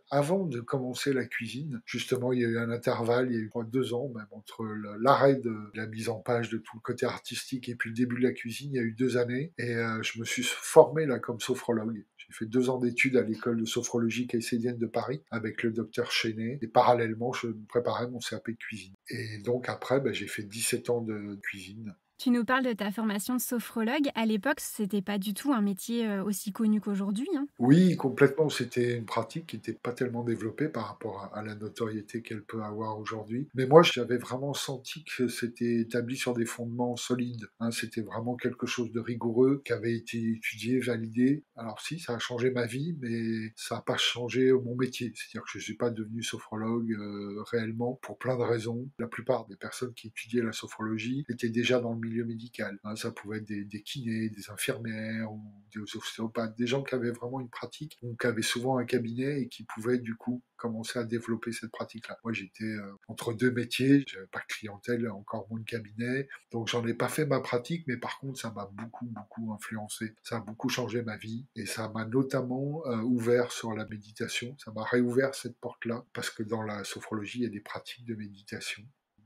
avant de commencer la cuisine, justement, il y a eu un intervalle, il y a eu 2 ans même, entre l'arrêt de la mise en page de tout le côté artistique et puis le début de la cuisine, il y a eu 2 années, et je me suis formé là comme sophrologue. J'ai fait 2 ans d'études à l'école de sophrologie caïcédienne de Paris avec le docteur Chenet, et parallèlement, je me préparais mon CAP de cuisine. Et donc après, ben, j'ai fait 17 ans de cuisine. Tu nous parles de ta formation de sophrologue. À l'époque, c'était pas du tout un métier aussi connu qu'aujourd'hui, hein. Oui, complètement. C'était une pratique qui n'était pas tellement développée par rapport à la notoriété qu'elle peut avoir aujourd'hui. Mais moi, j'avais vraiment senti que c'était établi sur des fondements solides. Hein. C'était vraiment quelque chose de rigoureux qui avait été étudié, validé. Alors si, ça a changé ma vie, mais ça n'a pas changé mon métier. C'est-à-dire que je ne suis pas devenu sophrologue réellement pour plein de raisons. La plupart des personnes qui étudiaient la sophrologie étaient déjà dans le milieu milieu médical. Hein, ça pouvait être des kinés, des infirmières ou des ostéopathes, des gens qui avaient vraiment une pratique, ou qui avaient souvent un cabinet et qui pouvaient du coup commencer à développer cette pratique-là. Moi, j'étais entre deux métiers, j'avais pas de clientèle, encore moins de cabinet, donc j'en ai pas fait ma pratique, mais par contre, ça m'a beaucoup influencé. Ça a beaucoup changé ma vie et ça m'a notamment ouvert sur la méditation. Ça m'a réouvert cette porte-là parce que dans la sophrologie, il y a des pratiques de méditation.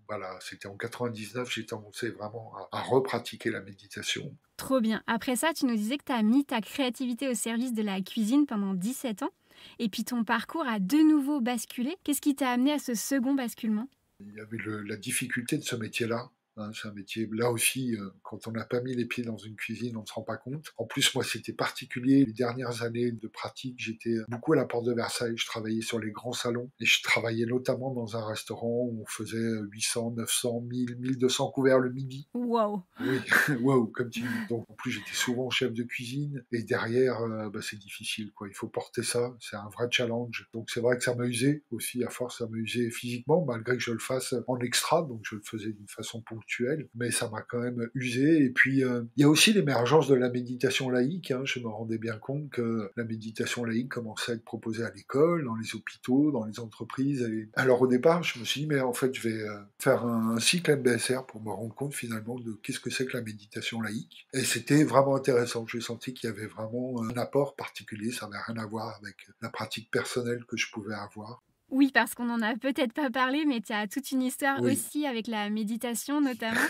Voilà, c'était en 99, j'ai commencé vraiment à repratiquer la méditation. Trop bien. Après ça, tu nous disais que tu as mis ta créativité au service de la cuisine pendant 17 ans. Et puis ton parcours a de nouveau basculé. Qu'est-ce qui t'a amené à ce second basculement? Il y avait la difficulté de ce métier-là. Hein, c'est un métier, là aussi, quand on n'a pas mis les pieds dans une cuisine, on ne se rend pas compte. En plus, moi, c'était particulier. Les dernières années de pratique, j'étais beaucoup à la Porte de Versailles. Je travaillais sur les grands salons et je travaillais notamment dans un restaurant où on faisait 800, 900, 1000, 1200 couverts le midi. Wow. Oui, wow, comme tu dis. Donc, en plus, j'étais souvent chef de cuisine et derrière, c'est difficile, quoi. Il faut porter ça. C'est un vrai challenge. Donc, c'est vrai que ça m'a usé aussi. À force, ça m'a usé physiquement, malgré que je le fasse en extra. Donc, je le faisais d'une façon ponctuelle, mais ça m'a quand même usé. Et puis, il y a aussi l'émergence de la méditation laïque. Hein. Je me rendais bien compte que la méditation laïque commençait à être proposée à l'école, dans les hôpitaux, dans les entreprises. Et alors, au départ, je me suis dit, mais en fait, je vais faire un cycle MBSR pour me rendre compte finalement de qu'est-ce que c'est que la méditation laïque. Et c'était vraiment intéressant. J'ai senti qu'il y avait vraiment un apport particulier. Ça n'avait rien à voir avec la pratique personnelle que je pouvais avoir. Oui, parce qu'on n'en a peut-être pas parlé, mais tu as toute une histoire Oui. aussi avec la méditation notamment,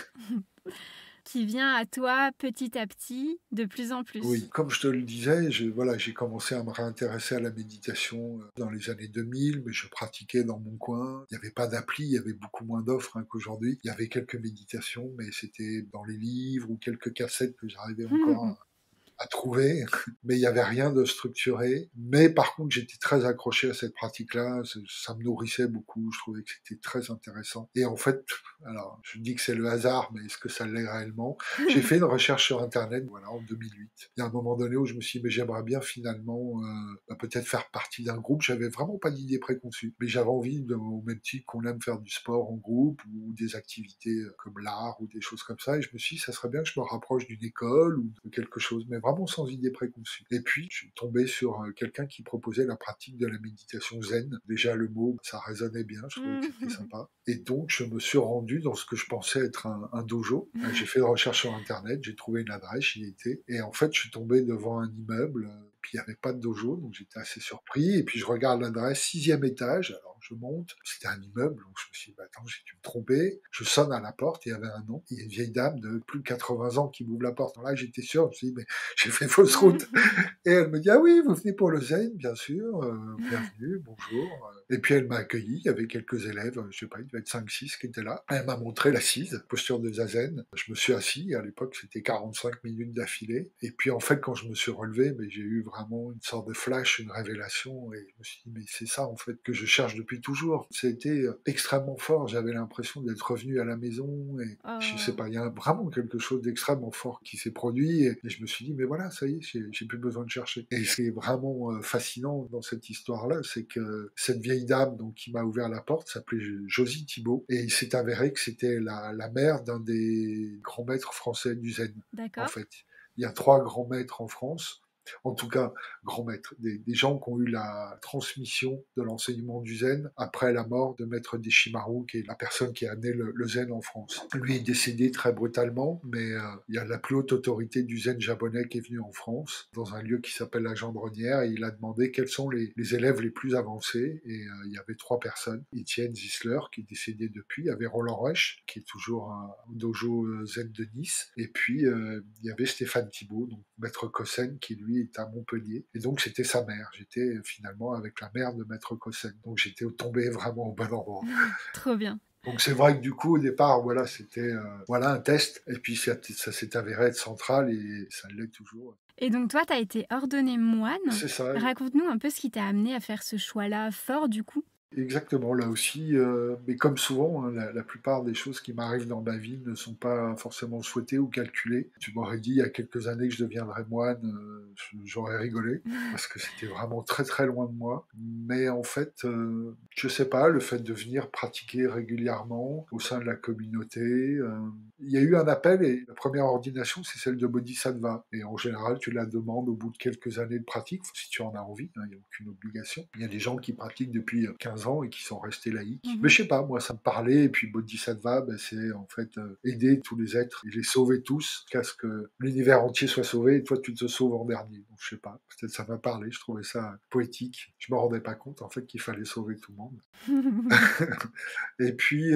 qui vient à toi petit à petit, de plus en plus. Oui, comme je te le disais, j'ai commencé à me réintéresser à la méditation dans les années 2000, mais je pratiquais dans mon coin. Il n'y avait pas d'appli, il y avait beaucoup moins d'offres qu'aujourd'hui. Il y avait quelques méditations, mais c'était dans les livres ou quelques cassettes que j'arrivais encore à trouver, mais il n'y avait rien de structuré. Mais par contre, j'étais très accroché à cette pratique-là, ça me nourrissait beaucoup, je trouvais que c'était très intéressant. Et en fait, alors je dis que c'est le hasard, mais est-ce que ça l'est réellement? J'ai fait une recherche sur Internet, voilà, en 2008. Il y a un moment donné où je me suis dit, mais j'aimerais bien finalement peut-être faire partie d'un groupe. J'avais vraiment pas d'idée préconçue, mais j'avais envie, au même titre qu'on aime faire du sport en groupe ou des activités comme l'art ou des choses comme ça. Et je me suis dit, ça serait bien que je me rapproche d'une école ou de quelque chose, mais vraiment sans idée préconçue. Et puis, je suis tombé sur quelqu'un qui proposait la pratique de la méditation zen. Déjà, le mot, ça résonnait bien, je trouvais que c'était sympa. Et donc, je me suis rendu dans ce que je pensais être un dojo. J'ai fait une recherche sur Internet, j'ai trouvé une adresse, j'y étais. Et en fait, je suis tombé devant un immeuble, puis il n'y avait pas de dojo, donc j'étais assez surpris. Et puis, je regarde l'adresse, 6e étage. Alors, je monte, c'était un immeuble, donc je me suis dit, attends, j'ai dû me tromper. Je sonne à la porte, il y avait un nom. Il y a une vieille dame de plus de 80 ans qui m'ouvre la porte. Alors là, j'étais sûr, je me suis dit, mais j'ai fait fausse route. Et elle me dit, ah oui, vous venez pour le zen, bien sûr, bienvenue, bonjour. Et puis elle m'a accueilli, il y avait quelques élèves, je sais pas, il devait être 5-6 qui étaient là. Elle m'a montré l'assise, posture de zazen. Je me suis assis, à l'époque c'était 45 minutes d'affilée. Et puis en fait, quand je me suis relevé, mais j'ai eu vraiment une sorte de flash, une révélation, et je me suis dit, mais c'est ça en fait que je cherche depuis toujours. C'était extrêmement fort, j'avais l'impression d'être revenu à la maison, et je sais pas, il y a vraiment quelque chose d'extrêmement fort qui s'est produit, et je me suis dit, mais voilà, ça y est, j'ai plus besoin de chercher. Et ce qui est vraiment fascinant dans cette histoire-là, c'est que cette vieille dame donc, qui m'a ouvert la porte s'appelait Josie Thibault, et il s'est avéré que c'était la mère d'un des grands maîtres français du zen. D'accord. En fait, il y a 3 grands maîtres en France. En tout cas, grands maîtres, des gens qui ont eu la transmission de l'enseignement du zen après la mort de maître Deshimaru, qui est la personne qui a amené le zen en France. Lui est décédé très brutalement, mais il y a la plus haute autorité du zen japonais qui est venue en France, dans un lieu qui s'appelle la Gendronnière, et il a demandé quels sont les élèves les plus avancés, et il y avait 3 personnes. Étienne Zissler, qui est décédé depuis, il y avait Roland Reich, qui est toujours au dojo zen de Nice, et puis il y avait Stéphane Thibault, donc maître Kosen, qui lui est à Montpellier, et donc c'était sa mère. J'étais finalement avec la mère de maître Kosen, donc j'étais tombé vraiment au bon endroit. Trop bien. Donc c'est vrai que du coup au départ voilà c'était un test, et puis ça s'est avéré être central et ça l'est toujours. Et donc toi, tu as été ordonné moine. C'est ça. Raconte-nous un peu ce qui t'a amené à faire ce choix-là fort du coup. Exactement, là aussi, mais comme souvent, hein, la plupart des choses qui m'arrivent dans ma vie ne sont pas forcément souhaitées ou calculées. Tu m'aurais dit il y a quelques années que je deviendrais moine, j'aurais rigolé parce que c'était vraiment très, très loin de moi. Mais en fait, je sais pas, le fait de venir pratiquer régulièrement au sein de la communauté, il y a eu un appel et la première ordination, c'est celle de Bodhisattva et en général, tu la demandes au bout de quelques années de pratique, si tu en as envie, hein, il y a aucune obligation. Il y a des gens qui pratiquent depuis 15 ans et qui sont restés laïcs. Mais Mhm. je sais pas, moi ça me parlait, et puis Bodhisattva, ben, c'est en fait aider tous les êtres et les sauver tous, jusqu'à ce que l'univers entier soit sauvé, et toi tu te sauves en dernier. Donc je sais pas, peut-être ça m'a parlé, je trouvais ça poétique. Je me rendais pas compte en fait qu'il fallait sauver tout le monde. Et puis,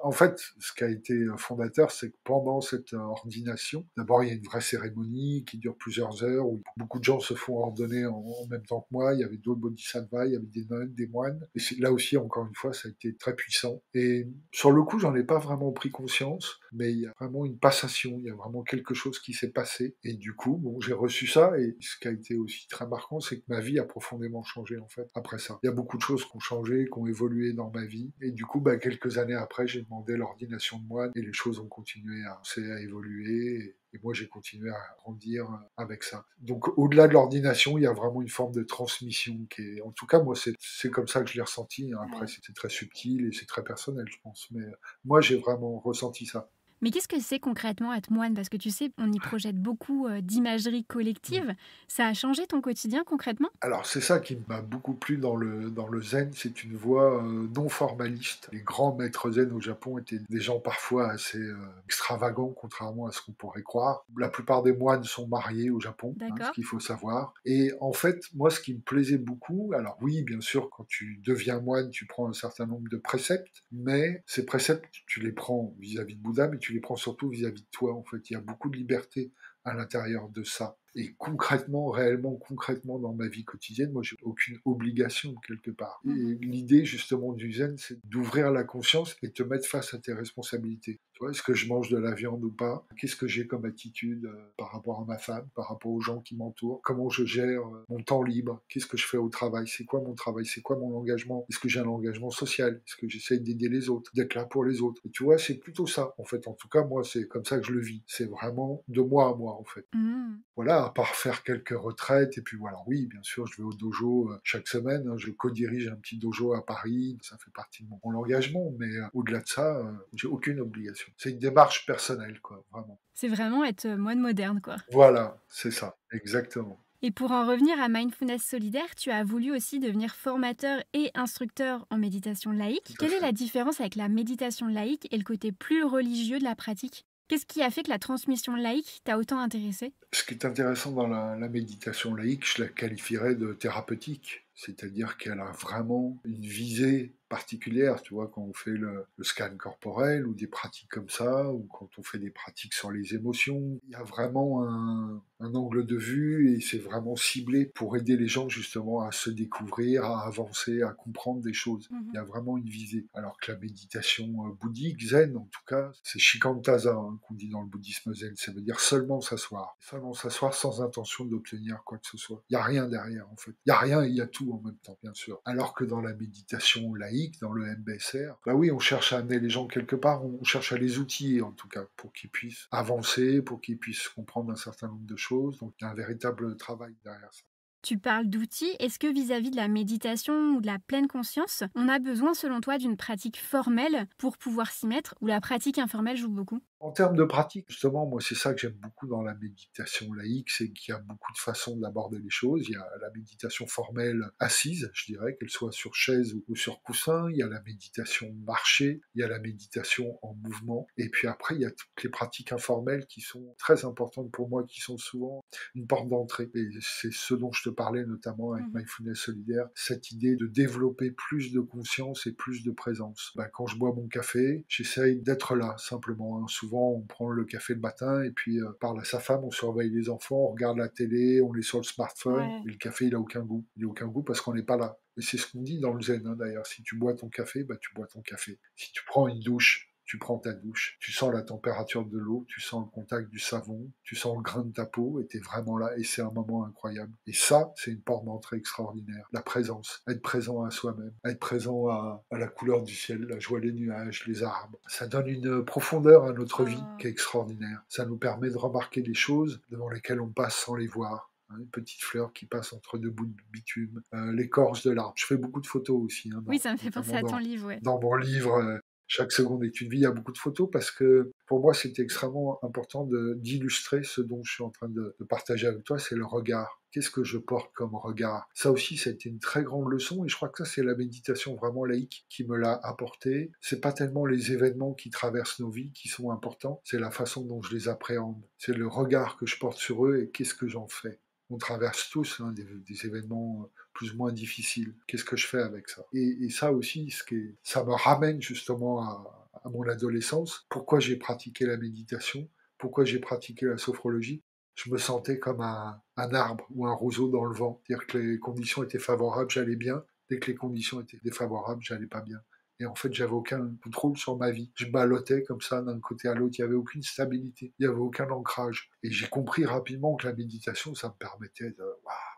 en fait, ce qui a été fondateur, c'est que pendant cette ordination, d'abord, il y a une vraie cérémonie qui dure plusieurs heures, où beaucoup de gens se font ordonner en même temps que moi. Il y avait d'autres bodhisattvas, il y avait des nonnes, des moines. Et là aussi, encore une fois, ça a été très puissant. Et sur le coup, j'en ai pas vraiment pris conscience, mais il y a vraiment une passation, il y a vraiment quelque chose qui s'est passé. Et du coup, bon, j'ai reçu ça, et ce qui a été aussi très marquant, c'est que ma vie a profondément changé, en fait, après ça. Il y a beaucoup de choses qui ont changé, qui ont évolué dans ma vie. Et du coup, bah, quelques années après, j'ai demandé l'ordination de moine, et les choses ont continué à évoluer. Et moi, j'ai continué à grandir avec ça. Donc, au-delà de l'ordination, il y a vraiment une forme de transmission qui est... En tout cas, moi, c'est comme ça que je l'ai ressenti. Après, Ouais. c'est très subtil et c'est très personnel, je pense. Mais moi, j'ai vraiment ressenti ça. Mais qu'est-ce que c'est concrètement être moine? Parce que tu sais, on y projette beaucoup d'imagerie collective. Ça a changé ton quotidien concrètement? Alors c'est ça qui m'a beaucoup plu dans le zen, c'est une voie non formaliste. Les grands maîtres zen au Japon étaient des gens parfois assez extravagants, contrairement à ce qu'on pourrait croire. La plupart des moines sont mariés au Japon, hein, ce D'accord. qu'il faut savoir. Et en fait, moi, ce qui me plaisait beaucoup, alors oui, bien sûr, quand tu deviens moine, tu prends un certain nombre de préceptes, mais ces préceptes, tu les prends vis-à-vis de Bouddha, mais tu les prends surtout vis-à-vis de toi. En fait, il y a beaucoup de liberté à l'intérieur de ça. Et concrètement, réellement, concrètement, dans ma vie quotidienne, moi, j'ai aucune obligation quelque part. Et Mhm. l'idée, justement, du zen, c'est d'ouvrir la conscience et te mettre face à tes responsabilités. Tu vois, est-ce que je mange de la viande ou pas? Qu'est-ce que j'ai comme attitude par rapport à ma femme, par rapport aux gens qui m'entourent? Comment je gère mon temps libre? Qu'est-ce que je fais au travail? C'est quoi mon travail? C'est quoi mon engagement? Est-ce que j'ai un engagement social? Est-ce que j'essaye d'aider les autres, d'être là pour les autres? Et tu vois, c'est plutôt ça, en fait. En tout cas, moi, c'est comme ça que je le vis. C'est vraiment de moi à moi, en fait. Mhm. Voilà, à part faire quelques retraites, et puis voilà, oui, bien sûr, je vais au dojo chaque semaine, hein, je co-dirige un petit dojo à Paris, ça fait partie de mon engagement, mais au-delà de ça, j'ai aucune obligation. C'est une démarche personnelle, quoi, vraiment. C'est vraiment être moine moderne, quoi. Voilà, c'est ça, exactement. Et pour en revenir à Mindfulness Solidaire, tu as voulu aussi devenir formateur et instructeur en méditation laïque. Tout à Quelle est fait. la différence avec la méditation laïque et le côté plus religieux de la pratique? Qu'est-ce qui a fait que la transmission laïque t'a autant intéressé? Ce qui est intéressant dans la méditation laïque, je la qualifierais de thérapeutique, c'est-à-dire qu'elle a vraiment une visée particulière, tu vois, quand on fait le scan corporel ou des pratiques comme ça, ou quand on fait des pratiques sur les émotions, il y a vraiment un angle de vue et c'est vraiment ciblé pour aider les gens justement à se découvrir, à avancer, à comprendre des choses. Il y a vraiment une visée. Alors que la méditation bouddhique, zen en tout cas, c'est shikantaza hein, qu'on dit dans le bouddhisme zen, ça veut dire seulement s'asseoir. Seulement s'asseoir sans intention d'obtenir quoi que ce soit. Il n'y a rien derrière en fait. Il n'y a rien et il y a tout en même temps, bien sûr. Alors que dans la méditation laïque, dans le MBSR, bah oui, on cherche à amener les gens quelque part, on cherche à les outiller en tout cas, pour qu'ils puissent avancer, pour qu'ils puissent comprendre un certain nombre de choses. Donc il y a un véritable travail derrière ça. Tu parles d'outils. Est-ce que vis-à-vis de la méditation ou de la pleine conscience, on a besoin selon toi d'une pratique formelle pour pouvoir s'y mettre ou la pratique informelle joue beaucoup? En termes de pratique, justement, moi, c'est ça que j'aime beaucoup dans la méditation laïque, c'est qu'il y a beaucoup de façons d'aborder les choses. Il y a la méditation formelle assise, je dirais, qu'elle soit sur chaise ou sur coussin. Il y a la méditation marchée. Il y a la méditation en mouvement. Et puis après, il y a toutes les pratiques informelles qui sont très importantes pour moi, qui sont souvent une porte d'entrée. Et c'est ce dont je te parlais, notamment avec Mhm. Mindfulness Solidaire, cette idée de développer plus de conscience et plus de présence. Ben, quand je bois mon café, j'essaye d'être là, simplement. Hein. Souvent, on prend le café le matin et puis parle à sa femme, on surveille les enfants, on regarde la télé, on est sur le smartphone Ouais. et le café il a aucun goût. Il a aucun goût parce qu'on n'est pas là. Et c'est ce qu'on dit dans le zen hein, d'ailleurs. Si tu bois ton café, bah tu bois ton café. Si tu prends une douche, tu prends ta douche, tu sens la température de l'eau, tu sens le contact du savon, tu sens le grain de ta peau et t'es vraiment là et c'est un moment incroyable. Et ça, c'est une porte d'entrée extraordinaire. La présence, être présent à soi-même, être présent à la couleur du ciel, la joie des nuages, les arbres. Ça donne une profondeur à notre vie qui est extraordinaire. Ça nous permet de remarquer des choses devant lesquelles on passe sans les voir. Une petite fleur qui passe entre deux bouts de bitume, l'écorce de l'arbre. Je fais beaucoup de photos aussi, Oui, ça me fait penser à ton livre, ouais. dans mon livre. Chaque seconde est une vie, il y a beaucoup de photos parce que pour moi c'était extrêmement important d'illustrer ce dont je suis en train de partager avec toi, c'est le regard. Qu'est-ce que je porte comme regard? Ça aussi, ça a été une très grande leçon et je crois que ça c'est la méditation vraiment laïque qui me l'a apporté. C'est pas tellement les événements qui traversent nos vies qui sont importants, c'est la façon dont je les appréhende. C'est le regard que je porte sur eux et qu'est-ce que j'en fais. On traverse tous des événements plus ou moins difficiles. Qu'est-ce que je fais avec ça? Et ça aussi, ça me ramène justement à mon adolescence. Pourquoi j'ai pratiqué la méditation? Pourquoi j'ai pratiqué la sophrologie? Je me sentais comme un arbre ou un roseau dans le vent. C'est-à-dire que les conditions étaient favorables, j'allais bien. Dès que les conditions étaient défavorables, j'allais pas bien. Et en fait, j'avais aucun contrôle sur ma vie. Je ballottais comme ça d'un côté à l'autre. Il n'y avait aucune stabilité. Il n'y avait aucun ancrage. Et j'ai compris rapidement que la méditation, ça me permettait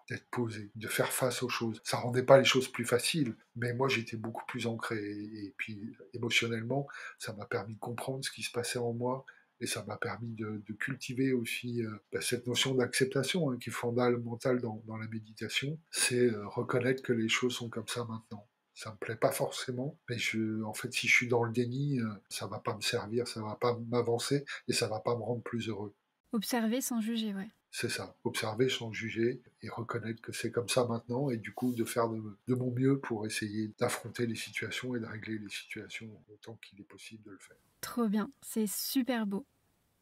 d'être posé, de faire face aux choses. Ça rendait pas les choses plus faciles, mais moi, j'étais beaucoup plus ancré. Et puis, émotionnellement, ça m'a permis de comprendre ce qui se passait en moi. Et ça m'a permis de cultiver aussi cette notion d'acceptation qui est fondamentale dans la méditation. C'est reconnaître que les choses sont comme ça maintenant. Ça me plaît pas forcément, mais en fait, si je suis dans le déni, ça va pas me servir, ça va pas m'avancer et ça va pas me rendre plus heureux. Observer sans juger, ouais. C'est ça, observer sans juger et reconnaître que c'est comme ça maintenant et du coup de faire de mon mieux pour essayer d'affronter les situations et de régler les situations autant qu'il est possible de le faire. Trop bien, c'est super beau.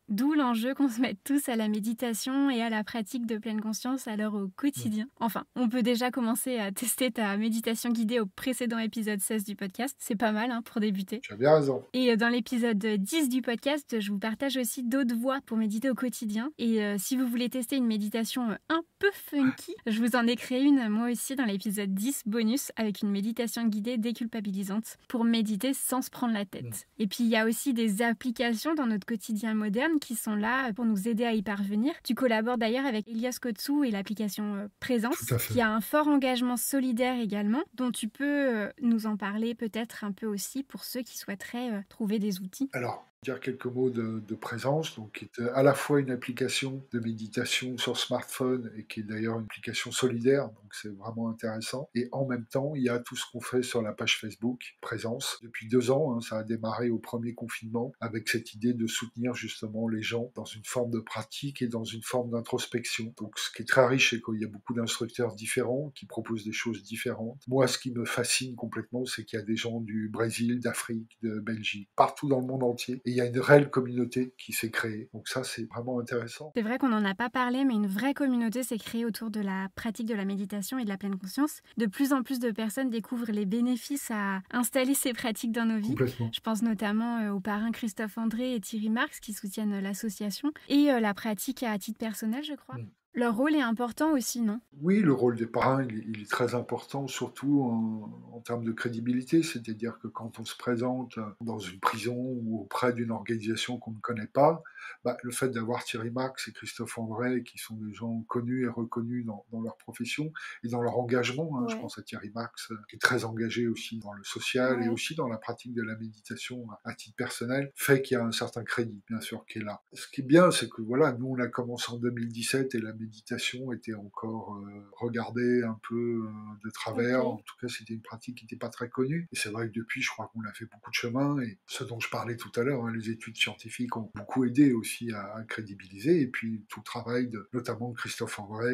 D'où l'enjeu qu'on se mette tous à la méditation et à la pratique de pleine conscience alors au quotidien. Enfin, on peut déjà commencer à tester ta méditation guidée au précédent épisode 16 du podcast. C'est pas mal pour débuter. Tu as bien raison. Et dans l'épisode 10 du podcast, je vous partage aussi d'autres voies pour méditer au quotidien. Et si vous voulez tester une méditation un peu funky, je vous en ai créé une moi aussi dans l'épisode 10 bonus avec une méditation guidée déculpabilisante pour méditer sans se prendre la tête. Et puis il y a aussi des applications dans notre quotidien moderne qui sont là pour nous aider à y parvenir. Tu collabores d'ailleurs avec Elias Kotsou et l'application Présence, qui a un fort engagement solidaire également, dont tu peux nous en parler peut-être un peu aussi pour ceux qui souhaiteraient trouver des outils. Alors, dire quelques mots de Présence, donc qui est à la fois une application de méditation sur smartphone et qui est d'ailleurs une application solidaire, donc c'est vraiment intéressant. Et en même temps, il y a tout ce qu'on fait sur la page Facebook Présence. Depuis 2 ans, ça a démarré au premier confinement avec cette idée de soutenir justement les gens dans une forme de pratique et dans une forme d'introspection. Donc ce qui est très riche, c'est qu'il y a beaucoup d'instructeurs différents qui proposent des choses différentes. Moi, ce qui me fascine complètement, c'est qu'il y a des gens du Brésil, d'Afrique, de Belgique, partout dans le monde entier. Et il y a une réelle communauté qui s'est créée. Donc ça, c'est vraiment intéressant. C'est vrai qu'on n'en a pas parlé, mais une vraie communauté s'est créée autour de la pratique de la méditation et de la pleine conscience. De plus en plus de personnes découvrent les bénéfices à installer ces pratiques dans nos vies. Complètement. Je pense notamment aux parrains Christophe André et Thierry Marx qui soutiennent l'association et la pratique à titre personnel, je crois. Leur rôle est important aussi, non? Oui, le rôle des parrains, il est très important, surtout en termes de crédibilité. C'est-à-dire que quand on se présente dans une prison ou auprès d'une organisation qu'on ne connaît pas, le fait d'avoir Thierry Marx et Christophe André, qui sont des gens connus et reconnus dans leur profession et dans leur engagement, je pense à Thierry Marx, qui est très engagé aussi dans le social et aussi dans la pratique de la méditation à titre personnel, fait qu'il y a un certain crédit, bien sûr, qui est là. Ce qui est bien, c'est que voilà, nous, on a commencé en 2017 et la méditation était encore regardée un peu de travers. En tout cas, c'était une pratique qui n'était pas très connue. Et c'est vrai que depuis, je crois qu'on a fait beaucoup de chemin. Et ce dont je parlais tout à l'heure, les études scientifiques ont beaucoup aidé aussi à crédibiliser. Et puis tout le travail notamment de Christophe André,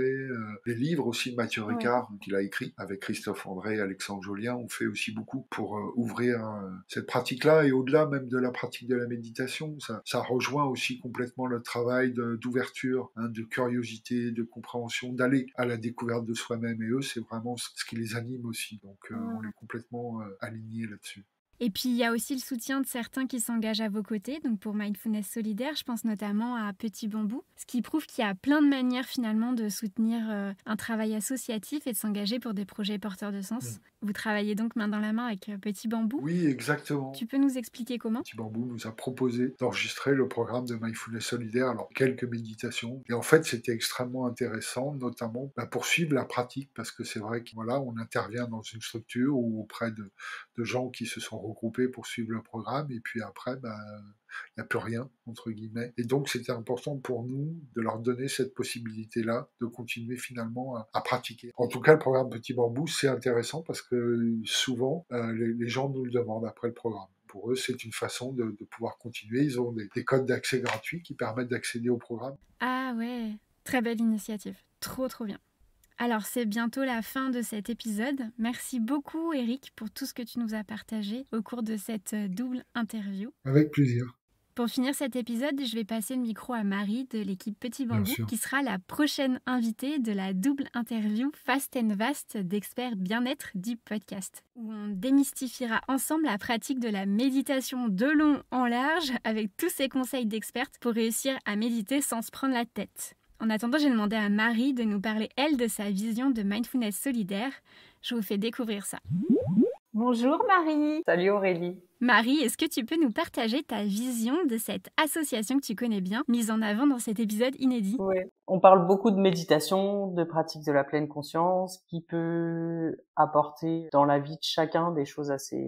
les livres aussi de Mathieu Ricard qu'il a écrit avec Christophe André et Alexandre Jolien ont fait aussi beaucoup pour ouvrir cette pratique-là. Et au-delà même de la pratique de la méditation, ça rejoint aussi complètement le travail d'ouverture, de curiosité, de compréhension, d'aller à la découverte de soi-même. Et eux, c'est vraiment ce qui les anime aussi. Donc, on est complètement alignés là-dessus. Et puis, il y a aussi le soutien de certains qui s'engagent à vos côtés. Donc, pour Mindfulness Solidaire, je pense notamment à Petit Bambou, ce qui prouve qu'il y a plein de manières finalement de soutenir un travail associatif et de s'engager pour des projets porteurs de sens. Vous travaillez donc main dans la main avec Petit Bambou. Oui, exactement. Tu peux nous expliquer comment ? Petit Bambou nous a proposé d'enregistrer le programme de Mindfulness Solidaire, alors quelques méditations. Et en fait, c'était extrêmement intéressant, notamment pour suivre la pratique, parce que c'est vrai qu'on intervient dans une structure ou auprès de gens qui se sont regroupés pour suivre le programme, et puis après, il n'y a plus rien, entre guillemets. Et donc, c'était important pour nous de leur donner cette possibilité-là de continuer finalement à pratiquer. En tout cas, le programme Petit Bambou, c'est intéressant parce que souvent, les gens nous le demandent après le programme. Pour eux, c'est une façon de pouvoir continuer. Ils ont des codes d'accès gratuits qui permettent d'accéder au programme. Ah ouais, très belle initiative. Trop bien. Alors, c'est bientôt la fin de cet épisode. Merci beaucoup, Eric, pour tout ce que tu nous as partagé au cours de cette double interview. Avec plaisir. Pour finir cet épisode, je vais passer le micro à Marie de l'équipe Petit Bambou, qui sera la prochaine invitée de la double interview Fast and Vast d'experts bien-être du podcast, où on démystifiera ensemble la pratique de la méditation de long en large avec tous ces conseils d'expertes pour réussir à méditer sans se prendre la tête. En attendant, j'ai demandé à Marie de nous parler, elle, de sa vision de Mindfulness Solidaire. Je vous fais découvrir ça. Bonjour Marie. Salut Aurélie. Marie, est-ce que tu peux nous partager ta vision de cette association que tu connais bien, mise en avant dans cet épisode inédit ? Oui. On parle beaucoup de méditation, de pratique de la pleine conscience, qui peut apporter dans la vie de chacun des choses assez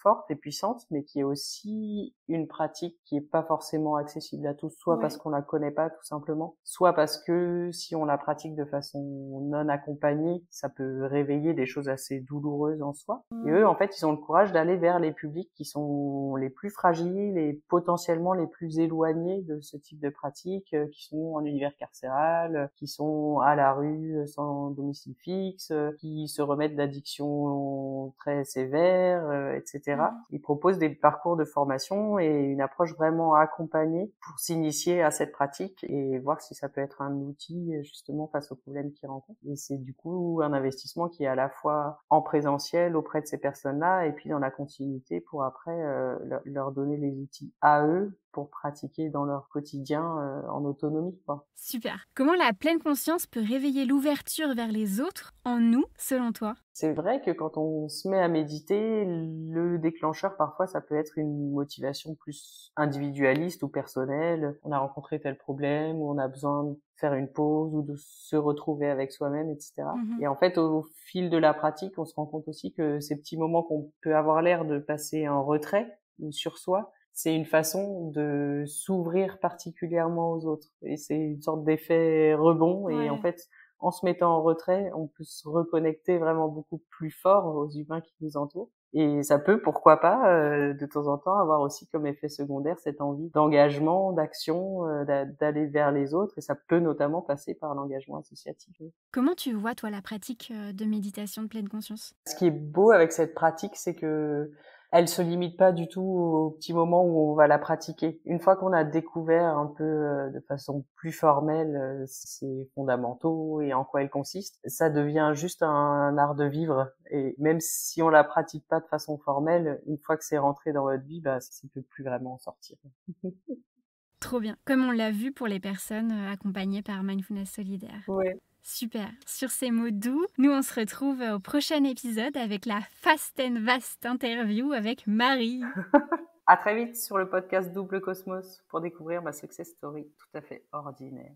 fortes et puissantes, mais qui est aussi une pratique qui est pas forcément accessible à tous, soit parce qu'on la connaît pas tout simplement, soit parce que si on la pratique de façon non accompagnée, ça peut réveiller des choses assez douloureuses en soi. Et eux, en fait, ils ont le courage d'aller vers les publics qui sont les plus fragiles et potentiellement les plus éloignés de ce type de pratique, qui sont en univers carcéral, qui sont à la rue sans domicile fixe, qui se remettent d'addictions très sévères, etc. Ils proposent des parcours de formation et une approche vraiment accompagnée pour s'initier à cette pratique et voir si ça peut être un outil justement face aux problèmes qu'ils rencontrent. Et c'est du coup un investissement qui est à la fois en présentiel auprès de ces personnes-là et puis dans la continuité pour après leur donner les outils à eux pour pratiquer dans leur quotidien en autonomie, quoi. Super. Comment la pleine conscience peut réveiller l'ouverture vers les autres en nous, selon toi ? C'est vrai que quand on se met à méditer, le déclencheur, parfois, ça peut être une motivation plus individualiste ou personnelle. On a rencontré tel problème, ou on a besoin de faire une pause, ou de se retrouver avec soi-même, etc. Et en fait, au fil de la pratique, on se rend compte aussi que ces petits moments qu'on peut avoir l'air de passer en retrait ou sur soi, c'est une façon de s'ouvrir particulièrement aux autres. Et c'est une sorte d'effet rebond. Ouais. Et en fait, en se mettant en retrait, on peut se reconnecter vraiment beaucoup plus fort aux humains qui nous entourent. Et ça peut, pourquoi pas, de temps en temps, avoir aussi comme effet secondaire cette envie d'engagement, d'action, d'aller vers les autres. Et ça peut notamment passer par l'engagement associatif. Comment tu vois, toi, la pratique de méditation de pleine conscience ? Ce qui est beau avec cette pratique, c'est que elle se limite pas du tout au petit moment où on va la pratiquer. Une fois qu'on a découvert un peu de façon plus formelle ses fondamentaux et en quoi elle consiste, ça devient juste un art de vivre. Et même si on la pratique pas de façon formelle, une fois que c'est rentré dans votre vie, ça ne peut plus vraiment en sortir. Trop bien. Comme on l'a vu pour les personnes accompagnées par Mindfulness Solidaire. Ouais. Super. Sur ces mots doux, nous on se retrouve au prochain épisode avec la Fast and Vast interview avec Marie. À très vite sur le podcast Double Cosmos pour découvrir ma success story tout à fait ordinaire.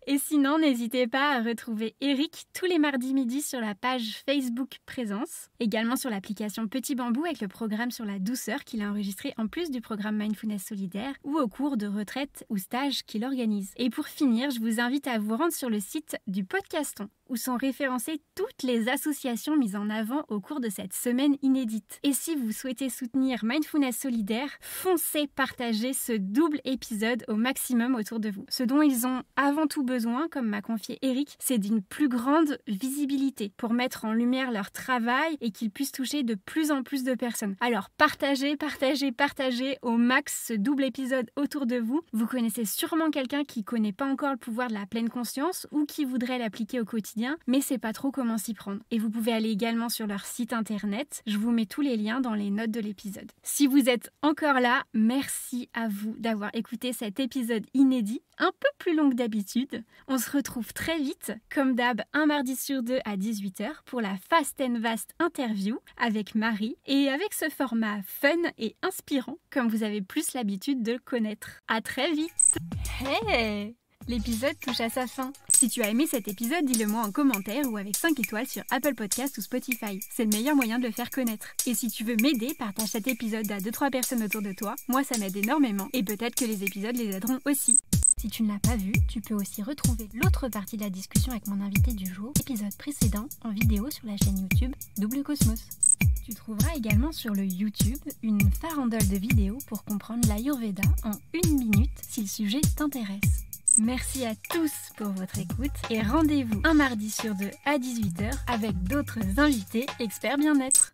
Et sinon, n'hésitez pas à retrouver Eric tous les mardis midi sur la page Facebook Présence, également sur l'application Petit Bambou avec le programme sur la douceur qu'il a enregistré en plus du programme Mindfulness Solidaire ou au cours de retraite ou stage qu'il organise. Et pour finir, je vous invite à vous rendre sur le site du Podcaston où sont référencées toutes les associations mises en avant au cours de cette semaine inédite. Et si vous souhaitez soutenir Mindfulness Solidaire, foncez partager ce double épisode au maximum autour de vous. Ce dont ils ont ont avant tout besoin, comme m'a confié Eric, c'est d'une plus grande visibilité pour mettre en lumière leur travail et qu'ils puissent toucher de plus en plus de personnes. Alors partagez au max ce double épisode autour de vous. Vous connaissez sûrement quelqu'un qui connaît pas encore le pouvoir de la pleine conscience ou qui voudrait l'appliquer au quotidien, mais sait pas trop comment s'y prendre. Et vous pouvez aller également sur leur site internet. Je vous mets tous les liens dans les notes de l'épisode. Si vous êtes encore là, merci à vous d'avoir écouté cet épisode inédit, un peu plus long que d'habitude. On se retrouve très vite, comme d'hab, un mardi sur 2 à 18h pour la Fast and Vast interview avec Marie et avec ce format fun et inspirant comme vous avez plus l'habitude de le connaître. À très vite. Hey! L'épisode touche à sa fin. Si tu as aimé cet épisode, dis-le moi en commentaire ou avec 5 étoiles sur Apple Podcasts ou Spotify. C'est le meilleur moyen de le faire connaître. Et si tu veux m'aider, partage cet épisode à 2-3 personnes autour de toi. Moi, ça m'aide énormément et peut-être que les épisodes les aideront aussi. Si tu ne l'as pas vu, tu peux aussi retrouver l'autre partie de la discussion avec mon invité du jour, épisode précédent, en vidéo sur la chaîne YouTube Double Cosmos. Tu trouveras également sur le YouTube une farandole de vidéos pour comprendre l'Ayurveda en 1 minute si le sujet t'intéresse. Merci à tous pour votre écoute et rendez-vous un mardi sur 2 à 18h avec d'autres invités experts bien-être.